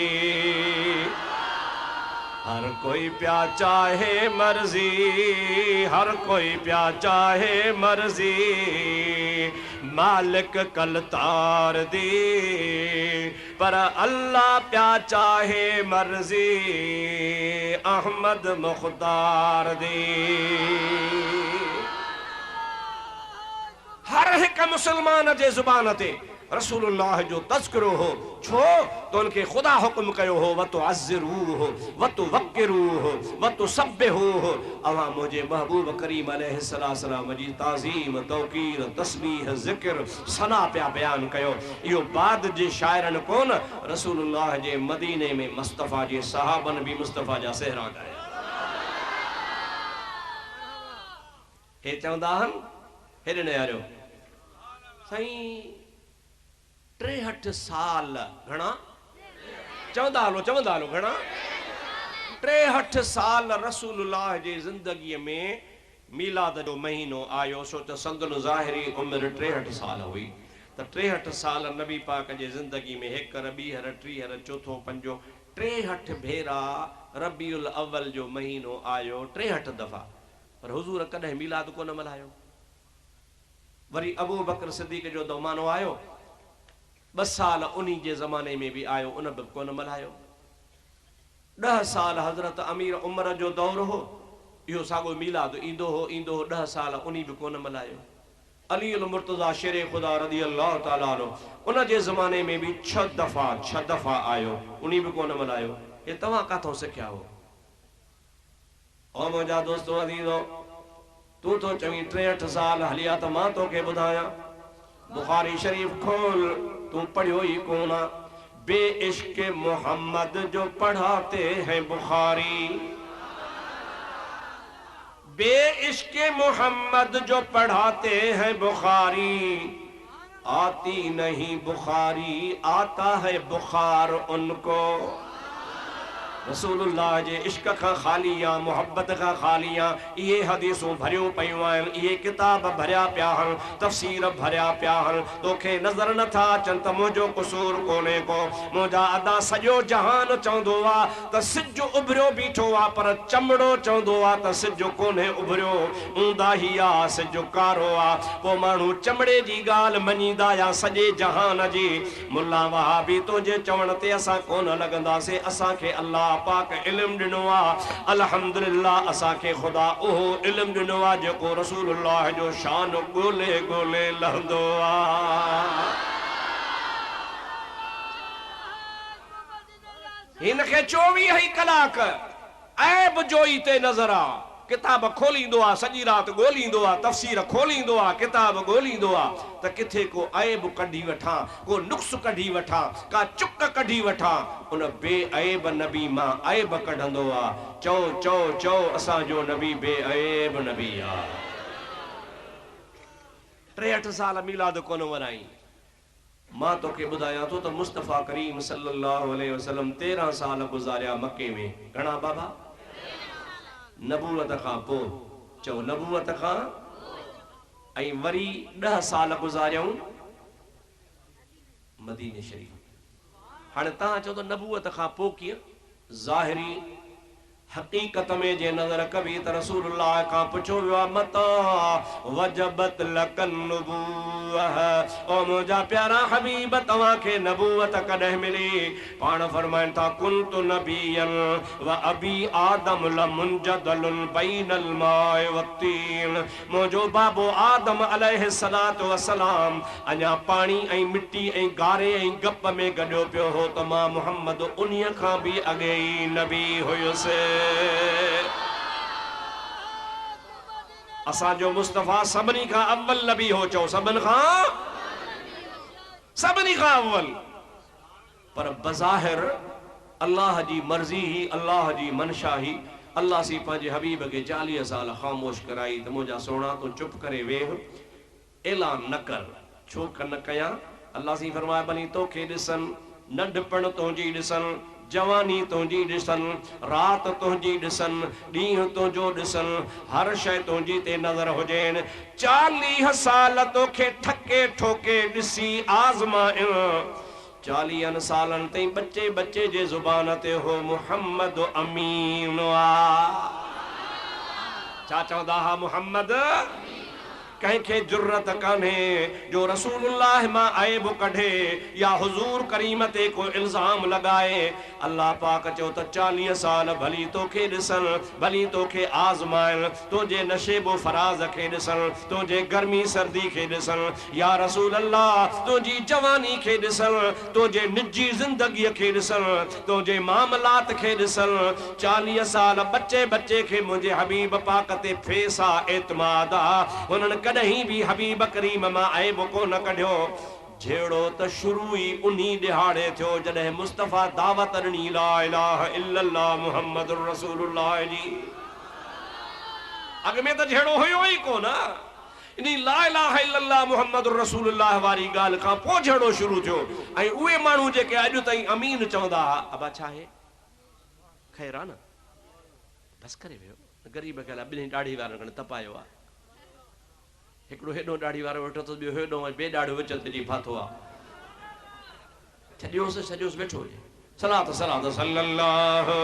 हर कोई प्या चाहे मर्जी, हर कोई प्या चाहे मर्जी मालिक कलतार दी, पर अल्लाह प्या चाहे मर्जी अहमद मुख्तार दी। हर एक मुसलमान जे ज़ुबान ते रसूलुल्लाह जो तज़किरो हो। छो तो उनके खुदा हुक्म कयो हो, वतो अज़्ज़िरू हो, वतो वक्किरू हो, वतो सब्बिहू हो। अवा मुझे महबूब करीम अलैहिस्सलाम जी ताज़ीम, तौक़ीर, तस्बीह, ज़िक्र, सना पिया बयान कयो। इहो बाद जे शाइरन कोन, रसूलुल्लाह जे मदीने में मुस्तफ़ा जे सहाबन भी मुस्तफ़ा जा सहरा गाया। हे चवंदा आहिनि, हेॾे न यारियो साईं 63 साल घणा चवंदा हलो घणा 63 साल रसूलुल्लाह जी ज़िंदगीअ में मीलाद जो महीनो आयो। सो त संदन ज़ाहिरी उम्र 63 साल हुई, त 63 साल नबी पाक जी ज़िंदगी में 1 रबीहर 3 चौथों 5 63 भेरा रबीउल अव्वल जो महीनो आयो 63 दफ़ा। पर हुज़ूर कॾहिं मीलाद कोन मल्हायो। वरी अबू बकर सिद्दीक़ जो ज़मानो आयो, 2 साल उन्हीं जे ज़माने में भी आयो, उन भी कोन मल्हायो। 10 साल हज़रत अमीर उमर जो दौर हो, इहो साॻो मीलाद ईंदो हो 10 साल उन्हीं भी कोन मल्हायो। अली अल मुर्तज़ा शेरे खुदा रज़ी अल्लाह ताला अन्हु, उन जे ज़माने में भी 6 दफ़ा आयो, उन्हीं भी कोन मल्हायो। ये तव्हां काथों सिखिया हो? ओ मुंहिंजा दोस्तो अज़ीज़ो, तू तो चवी 63 साल हलिया, तो मां तोखे ॿुधायां, बुखारी शरीफ खोल, तू पढ़ियो ही कोना। बे इश्क मोहम्मद जो पढ़ाते हैं बुखारी, बे इश्क मोहम्मद जो पढ़ाते हैं बुखारी, आती नहीं बुखारी आता है बुखार उनको। रसूलुल्लाह जे इश्क का खाली या मोहब्बत का खाली या ये हदीसूं भरियो पयूं आहिनि, ये किताब भरिया पिया आहिनि, तफ़सीर भरिया पिया आहिनि। तोखे नज़र नथा अचनि त मुंहिंजो क़सूर कोन्हे को, मुंहिंजा अदा सॼो जहान चवंदो आहे त सिज उभरियो बीठो आहे, पर चमड़ो चवंदो आहे त सिज कोन्हे उभरियो, ऊंदाही आहे, सिज कारो आहे। पोइ माण्हू चमड़े जी ॻाल्हि मञींदा या सॼे जहान जी? मुल्ला वहाबी तुंहिंजे चवण ते असां कोन लॻंदासीं, असांखे अल्लाह पाक इल्म ॾिनो आहे। अल्हम्दुलिल्लाह असांखे ख़ुदा उहो इल्म ॾिनो आहे जेको रसूलुल्लाह जो शान ॻोल्हे ॻोल्हे लहंदो आहे। हिनखे 24 कलाक ऐब जोई ते नज़र आहे। किताब खोलींदो आहे, सॼी राति ॻोल्हींदो आहे, तफ़सीर खोलींदो आहे, किताब ॻोल्हींदो आहे त किथे को ऐब कढी वठां, को नुक्स कढी वठां, का चुक कढी वठां। उन बे ऐब नबी मां ऐब कढंदो आहे। चओ चओ चओ असांजो नबी बे ऐब नबी आहे। 63 साल मिलाद कोन वराई। मां तोखे ॿुधायां थो त मुस्तफ़ा करीम सल्लल्लाहु अलैहि वसल्लम 13 साल गुज़ारिया मके में। घणा बाबा? नबूवत खां पोइ। चओ नबूवत खां, ऐं वरी 10 साल गुज़ारियऊं मदीने शरीफ। हाणे तव्हां चओ त नबूवत खां पोइ कीअं? ज़ाहिरी हक़ीक़त में जे नज़र कबी त रसूलुल्लाह खां पुछो वियो आहे मता वजबत लकन नबूवह, ओ मुंहिंजा प्यारा हबीब तव्हांखे नबूवत कॾहिं मिली? पाण फरमाइनि था कुंतु नबियन व अबी आदम लमुंजदलुन बैनल माए वत्तीन। मुंहिंजो बाबो आदम अलैहिस्सलातु वस्सलाम अञा पाणी ऐं मिट्टी ऐं गारे ऐं गप में गॾियो पियो हो त मां मुहम्मद उन्हीअ खां बि अॻे ई नबी हुयुसि। असांजो मुस्तफ़ा सभिनी खां अव्वल नबी हो। चओ सभिनी खां अव्वल। पर बज़ाहिर अल्लाह जी मर्ज़ी ही, अल्लाह जी मनशा ही, अल्लाह सी पंहिंजे हबीब खे 40 साल ख़ामोश कराई त मुंहिंजा सोना तूं चुप करे वेह, ऐलान न कर। छो न कयां? अल्लाह सी फरमाए भली तोखे ॾिसनि, नंढपण तुंहिंजी ॾिसनि, जवानी तुंहिंजी ॾिसनि, राति तुंहिंजी ॾिसनि, ॾींहुं तुंहिंजो ॾिसनि, हर शइ तुंहिंजी ते नज़र हुजेनि। 40 साल तोखे ठके ठोके ॾिसी आज़माइण। 40 सालनि ताईं बच्चे बच्चे जे ज़ुबान ते हो मुहम्मद अमीन आ। छा चवंदा हा? मुहम्मद। कंहिंखे जुर्रत कान्हे जो रसूलुल्लाह मां ऐब कढे या हुजूर करीम ते को इल्ज़ाम लगाए। अल्लाह पाक चयो त 40 साल भली तोखे ॾिसनि, भली तोखे आज़माइनि, तुंहिंजे नशेबो फराज़ खे ॾिसनि, तुंहिंजे गर्मी सर्दी खे ॾिसनि, या रसूल अल्लाह तुंहिंजी जवानी खे ॾिसनि, तुंहिंजे निजी ज़िंदगीअ खे ॾिसनि, तुंहिंजे मामलात खे ॾिसनि। 40 साल बच्चे बच्चे खे मुंहिंजे हबीब पाक ते फेसा एतमाद आहे। हुननि कॾहिं बि हबीब करीम मां ऐब कोन कढियो। जहिड़ो त शुरू ई उन्ही ॾिहाड़े थियो जॾहिं मुस्तफ़ा दावत ॾिनी ला इलाहा इल्लल्लाह मुहम्मदुर रसूलुल्लाह जी। अॻ में त जहिड़ो हुयो ई कोन। इन ला इलाहा इल्लल्लाह मुहम्मदुर रसूलुल्लाह वारी ॻाल्हि खां पोइ जहिड़ो शुरू थियो। ऐं उहे माण्हू जेके अॼु ताईं अमीन चवंदा हुआ, अबा छा आहे? ख़ैर आहे न? बसि करे वियो। ग़रीब खे ॿिन्ही ॾाढ़ी वारनि खणी तपायो आहे। हिकिड़ो हेॾो ॾाढ़ी वारो वेठो त ॿियो हेॾो ॿिए ॾाढ़ो विच ते ॾेई फाथो आहे। छॾियोसि वेठो हुजे। सलात सलात सल्लल्लाहु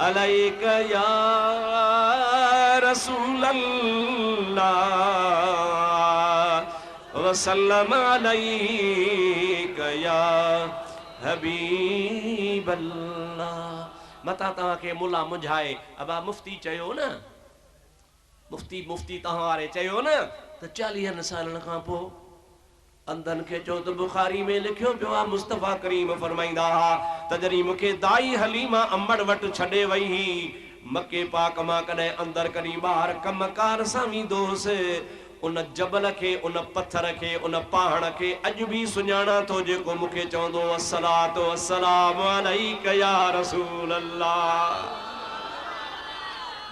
अलैका या रसूलल्लाह वसल्लम अलैका या हबीबल्लाह। मता तव्हांखे मुला मुंझाए अबा मुफ्ती चयो न, मुफ्ती तव्हां वारे चयो न त 40 सालनि खां पोइ अंधनि खे चओ त बुखारी में लिखियो पियो आहे मुस्तफ़ा करीम फरमाईंदा हुआ त जॾहिं मूंखे दाई हलीमा अम्बड़ वटि छॾे वई हुई मके पाक मां कॾहिं अंदरि कॾहिं ॿाहिरि कमकार सां वेंदो हुउसि, उन जबल खे, उन पत्थर खे, उन पहाड़ खे अॼु बि सुञाणा थो जेको मूंखे चवंदो अस्सलातु वस्सलामु अलैका या रसूल अल्लाह।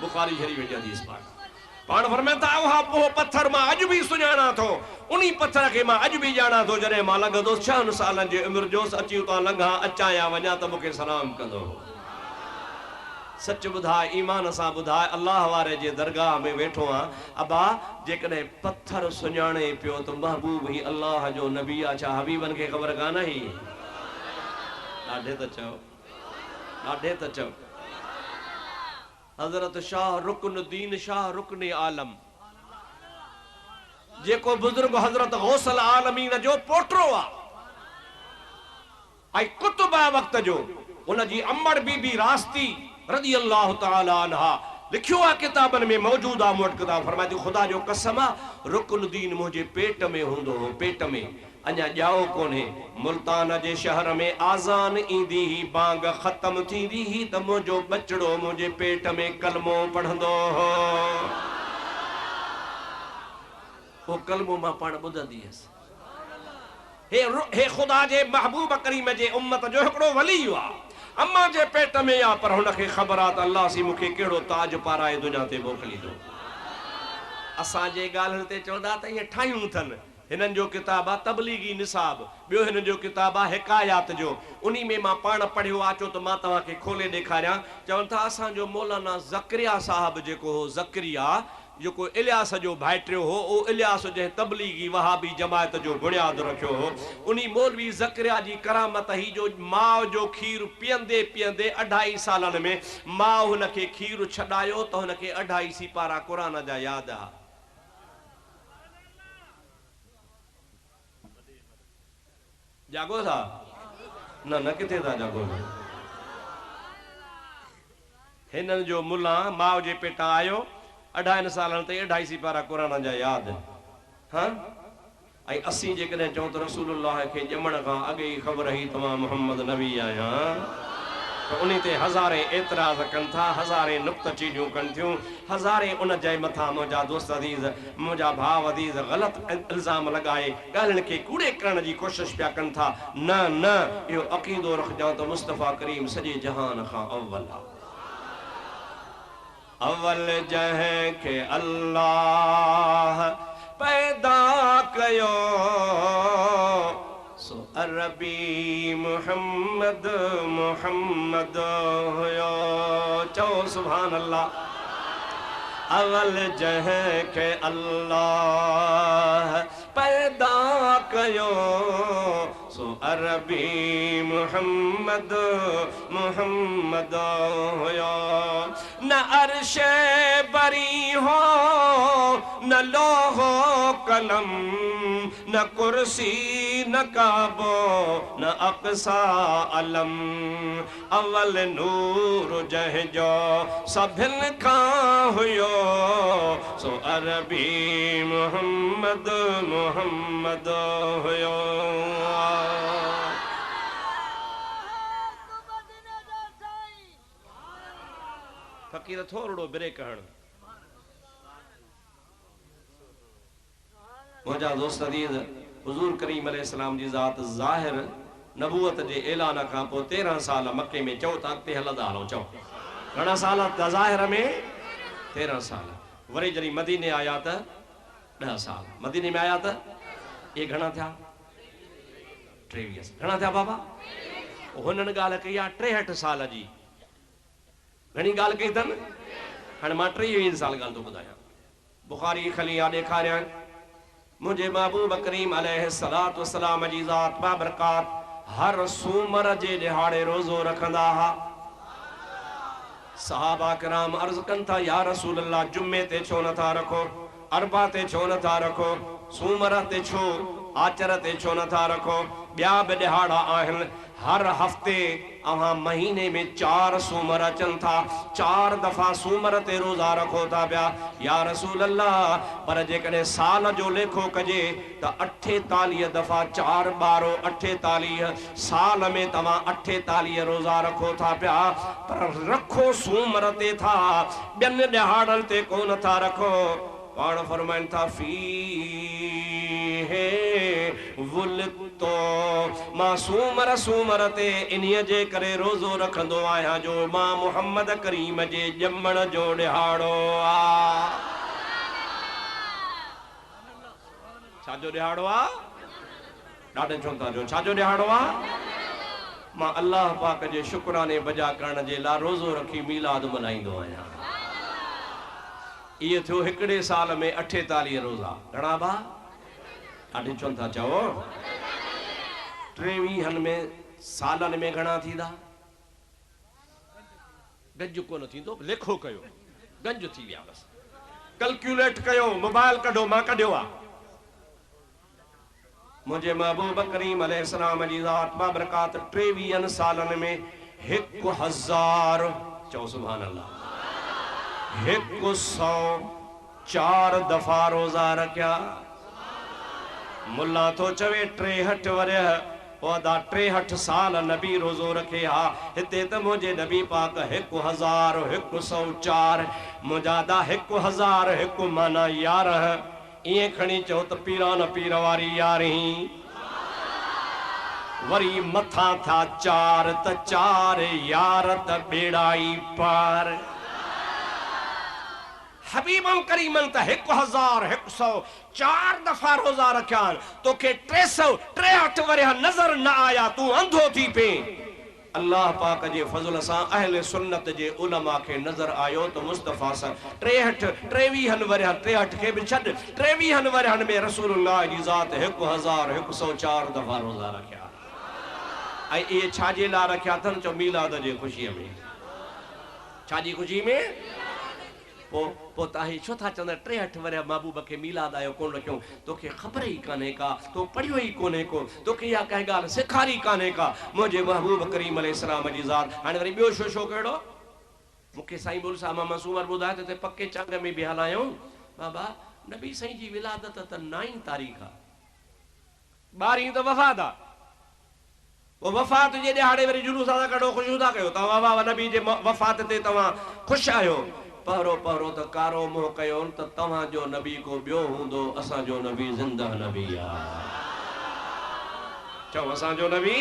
बुखारी शरीफ जी हदीस पाण फरमाइनि था उहा पोइ पत्थर मां अॼु बि सुञाणा थो, उन पत्थर खे मां अॼु बि ॼाणा थो। जॾहिं मां लंघंदो 6 सालनि जी उमिरि जो अची उतां लंघा अचां या वञा त मूंखे सलाम कंदो। सच ॿुधाए ईमान सां ॿुधाए अल्लाह वारे जे दरगाह में वेठो आहियां अबा जेकॾहिं पत्थर सुञाणे पियो त महबूब ही अल्लाह जो नबी आहे छा हबीबनि खे ख़बर कान ही ॾाढे त चओ ॾाढे त चओ हज़रत शाह रुकन दीन शाह रुकन आलम जेको बुजुर्ग हज़रत गौसल आलमीन जो पोटो आहे कुतुब वक्त जो उन जी अमड़ बीबी रास्ती रज़ी अल्लाह ताला अन्हा लिखियो आहे किताबनि में मौजूद आहे। मूं वटि किताब फरमाए थी ख़ुदा जो कसम आहे रुकन दीन मुंहिंजे पेट में हूंदो हो पेट में अञा ॼाओ कोन्हे मुल्तान जे शहर में आज़ान ईंदी ही बांग ख़त्म थींदी ही त मुंहिंजो बचड़ो मुंहिंजे पेट में कलमो पढ़ंदो हो वो कलमो मां पाण ॿुधंदी हुयसि हे ख़ुदा जे महबूब करीम जे उम्मत जो हिकिड़ो वली आहे अम्मा जे पेट में या पर हुनखे ख़बर आहे त अल्लाह सी मूंखे कहिड़ो ताज पाराए दुनिया ते मोकिलींदो असांजे ॻाल्हियुनि ते चवंदा त इहे ठाहियूं अथनि हिननि जो किताब आहे तबलीगी निसाब ॿियो हिननि जो किताब आहे हिकायात जो उन्ही में मां पाण पढ़ियो आहे अचो त मां तव्हांखे खोले ॾेखारियां चवनि था असांजो मौलाना ज़करिया साहब जेको हो ज़करिया जेको इलियास जो भाइटियो हो उहो इलियास जंहिं तबलीगी वहाबी जमायत जो बुनियाद रखियो हो उन्ही मौलवी ज़करिया जी करामत ही जो माउ जो खीर पीअंदे पीअंदे 2.5 सालनि में माउ हुनखे खीर छॾायो त हुनखे 2.5 सिपारा क़ुरान जा यादि आहे जागो था न किथे था जागो हिननि जो मुल्ला माउ जे पेटा आयो 2.5 सालनि ते 2.5 सिपारा क़ुरान जा यादि हाँ ऐं असीं जेकॾहिं चऊं त रसूलुल्लाह खे ॼमण खां अॻे ई ख़बर हुई तव्हां मुहम्मद नबी आहियां त उन ते हज़ारे एतिराज़ कनि था हज़ारे नुक्तचीनियूं कनि थियूं हज़ारे उन जे मथां मुंहिंजा दोस्त अदीज़ मुंहिंजा भाउ अदीज़ ग़लति इल्ज़ाम लॻाए ॻाल्हियुनि खे कूड़े करण जी कोशिशि पिया कनि था न इहो अक़ीदो रखजां त मुस्तफ़ा करीम सॼे जहान खां अव्वल आहे अव्वल जंहिं खे अल्लाह पैदा कयो सो अरबी मुहम्मद मुहम्मद हुयो चओ सुभान अल्लाह अव्वल जंहिं खे अल्लाह पैदा कयो सो अरबी मुहम्मद मुहम्मद हुयो न अर्श बरी हो न लोहो कलम न कुर्सी न काबो न अक़सा अलम अव्वल नूर जंहिंजो सभिनि खां हुयो सो अरबी मुहम्मद मुहम्मद हुयो फ़कीर थोरो ब्रेक हण मुंहिंजा दोस्त अदीज़ हुज़ूर करीम अलैहिस्सलाम जी ज़ात ज़ाहिर नबूवत जे ऐलान खां पोइ 13 साल मके में चओ त अॻिते हलंदा हलो चओ घणा साल ज़ाहिर में 13 साल वरी जॾहिं मदीने आया त 10 साल मदीने में आया त ये घणा थिया 23 घणा थिया बाबा हुननि ॻाल्हि कई आहे 63 साल जी घणी ॻाल्हि कई अथनि हाणे मां 23 साल ॻाल्हि थो ॿुधायां बुखारी खली आहे ॾेखारियां मुझे महबूब करीम अलैहिस्सलातु वस्सलाम जी ज़ात बाबरकात हर सूमर जे दिहाड़े रोज़ो रखंदा हा सहाबा किराम अर्ज़ कनि था या रसूल अल्लाह जुम्मे ते छो नथा रखो अरबा ते छो नथा रखो सूमर ते छो आचर ते छो नथा रखो ॿिया बि दिहाड़ा आहिनि हर हफ़्ते अवां महीने में 4 सूमर अचनि था 4 दफ़ा सूमर ते रोज़ा रखो था पिया या रसूल अल्लाह पर जेकॾहिं साल जो लेखो कजे त 48 दफ़ा 4 ॿारो 48 साल में तव्हां 48 रोज़ा रखो था पिया पर रखो सूमर ते था ॿियनि ॾिहाड़नि ते कोन था रखो पाण फरमाइनि था फी हे वुलतो मां सूमर सूमर ते इन्हीअ जे करे रोज़ो रखंदो आहियां जो मां मुहम्मद करीम जे ॼमण जो ॾिहाड़ो आहे छाजो ॾिहाड़ो आहे ॾाढे छो था जो छाजो ॾिहाड़ो आहे मां अल्लाह पाक जे शुक्राने बजा करण जे लाइ रोज़ो रखी मीलाद मल्हाईंदो आहियां। इहे थियो हिकिड़े साल में 48 रोज़ा। घणा भा? ॾाढी चवनि था चओ 23 में सालनि में घणा थींदा? गंज कोन थींदो, लेखो कयो, गंज थी विया बस। कैलकुलेट कयो, मोबाइल कढो, मां कढियो आहे। मुझे महबूब करीम अलैहिस्सलाम जी ज़ात बाबरकात 23 सालनि में 1000 चओ सुभान अल्लाह 104 दफ़ा रोज़ा रखिया। मुल्ला तो चवे 63 वरह ओदा 63 साल नबी रोज़ो रखे हा। हिते त मुझे नबी पाक 1104 मुजादा 1001 माना 11 इं खणी चो त पीरान पीर वारी 11 वरी मथा था 4 त 4 11 त बेड़ाई पार। हबीबन करीमन त 1104 दफा रोजा रखिया तोखे 363 वरह नजर न आया, तू अंधो थी पे। अल्लाह पाक जे फज़ल सां अहले सुन्नत जे उलमा खे नजर आयो तो मुस्तफा सा 23 वरह 63 के भी छड 23 वरहन में रसूलुल्लाह जी ज़ात 1104 दफा रोजा रखिया। ऐं ये छाजे ला रखिया अथनि? चो मीलाद जे ख़ुशीअ में। छाजी ख़ुशी में? पो ताही छो था चवंदा 63 वरह महबूब खे मीलाद आयो कोन रखियो? तोखे ख़बर ही कान्हे का, तो पढ़ियो ही कोन्हे को, तोखे इहा कंहिं ॻाल्हि सेखारी कान्हे का। मुंहिंजे महबूब करीम अलैहिस्सलाम जी ज़ात। हाणे वरी ॿियो शो कहिड़ो? मूंखे साईं बोल साहिब मां सूमर ॿुधाए त पके चंग में बि हलायूं बाबा नबी साईं जी विलादत त 9 तारीख़ आहे, 12 त वफ़ात आहे। वो वफ़ात जे ॾियारे वरी जुलूस था कढो, ख़ुशियूं था कयो। तव्हां वाह नबी जे वफ़ात ते तव्हां ख़ुशि आहियो। पहरो पहरो त कारो मोह कयो त तव्हां जो नबी को ॿियो हूंदो, असां जो नबी ज़िंदा नबी आहे। चओ असां जो नबी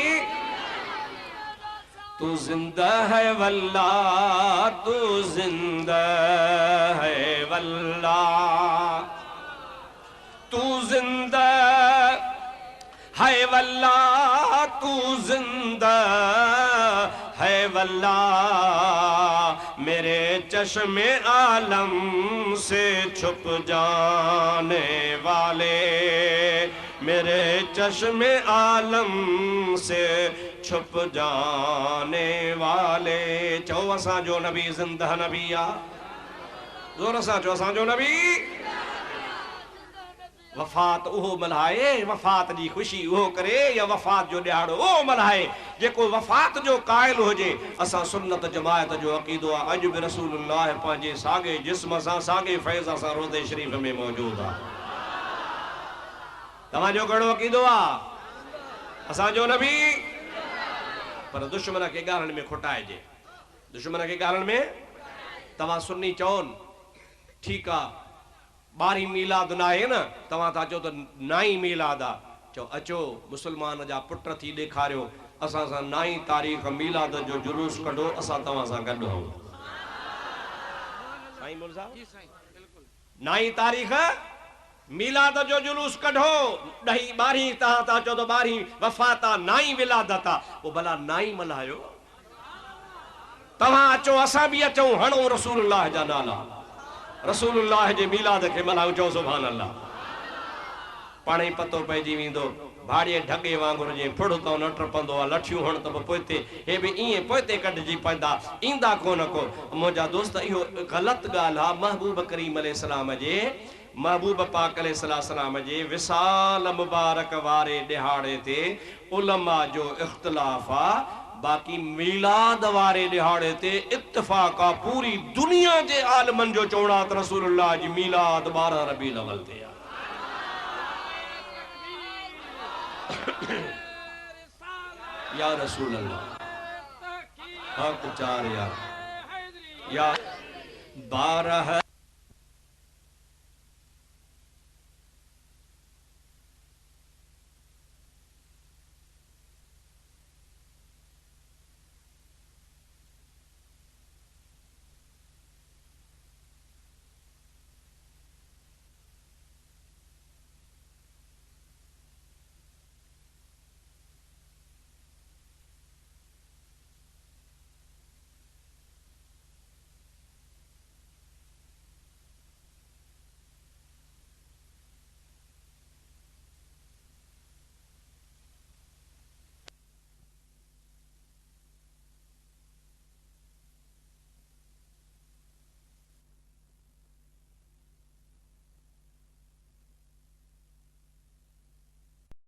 तू जिंदा है वल्ला, तू जिंदा है वल्ला, तू जिंदा है वल्ला, तू जिंदा है वल्ला, मेरे चश्मे आलम से छुप जाने वाले, मेरे चश्मे आलम से छुप जाने वाले। चओ असां जो नबी ज़िंदा नबी आ, ज़ोर सां चओ असां जो नबी। वफ़ात उहो मल्हाए, वफ़ात जी ख़ुशी उहो करे, या वफ़ात जो ॾियारो उहो मल्हाए जेको वफ़ात जो क़ाइल हुजे। असां सुन्नत जमायत जो अक़ीदो आहे अॼु बि रसूलुल्लाह पंहिंजे साॻे जिस्म सां साॻे फैज़ सां रोज़े शरीफ़ में मौजूद आहे। तव्हांजो कहिड़ो अक़ीदो आहे? असां जो नबी। पर दुश्मन खे ॻाल्हियुनि में खुटाइजे, दुश्मन खे ॻाल्हियुनि में। तव्हां सुन्नी चओनि ठीकु आहे 12 मीलाद न आहे न, तव्हां था चओ त 9 मीलाद आहे। चओ अचो मुस्लमान जा पुट थी ॾेखारियो, असां सां 9 तारीख़ मीलाद जो जुलूस कढो, असां तव्हां सां गॾु आहियूं। साईं बोल साहब 9 तारीख़ मीलाद जो जुलूस कढो। 10 12 तव्हां था चओ त 12 वफ़ात आहे, 9 विलादत आहे, पोइ भला 9 मल्हायो। तव्हां अचो असां बि अचूं, हणो रसूलुल्लाह जा नाला, रसूलुल्लाह जे मीलाद खे मल्हायूं। चओ सुभान अल्लाह। पाण ई पतो पइजी वेंदो। भाड़े ढगे वांगुरु जे फुड़ तो न टपंदो आहे, लठियूं हण त पोइते हे बि ईअं पोइते कढिजी पवंदा, ईंदा कोन को। मुंहिंजा दोस्त इहो ग़लति ॻाल्हि आहे। महबूब करीम अलैहिस्सलाम जे महबूब पाक अलैहिस्सलाम जे विसाल मुबारक वारे ॾिहाड़े ते उलमा जो इख़्तिलाफ़ आहे, बाक़ी मीलाद वारे दिहाड़े ते इत्तफाक आहे पूरी दुनिया जे आलमन जो चवणु आहे त रसूलुल्लाह जी मीलाद 12 रबीउल अव्वल ते आहे। या रसूल अल्लाह हक चार या 12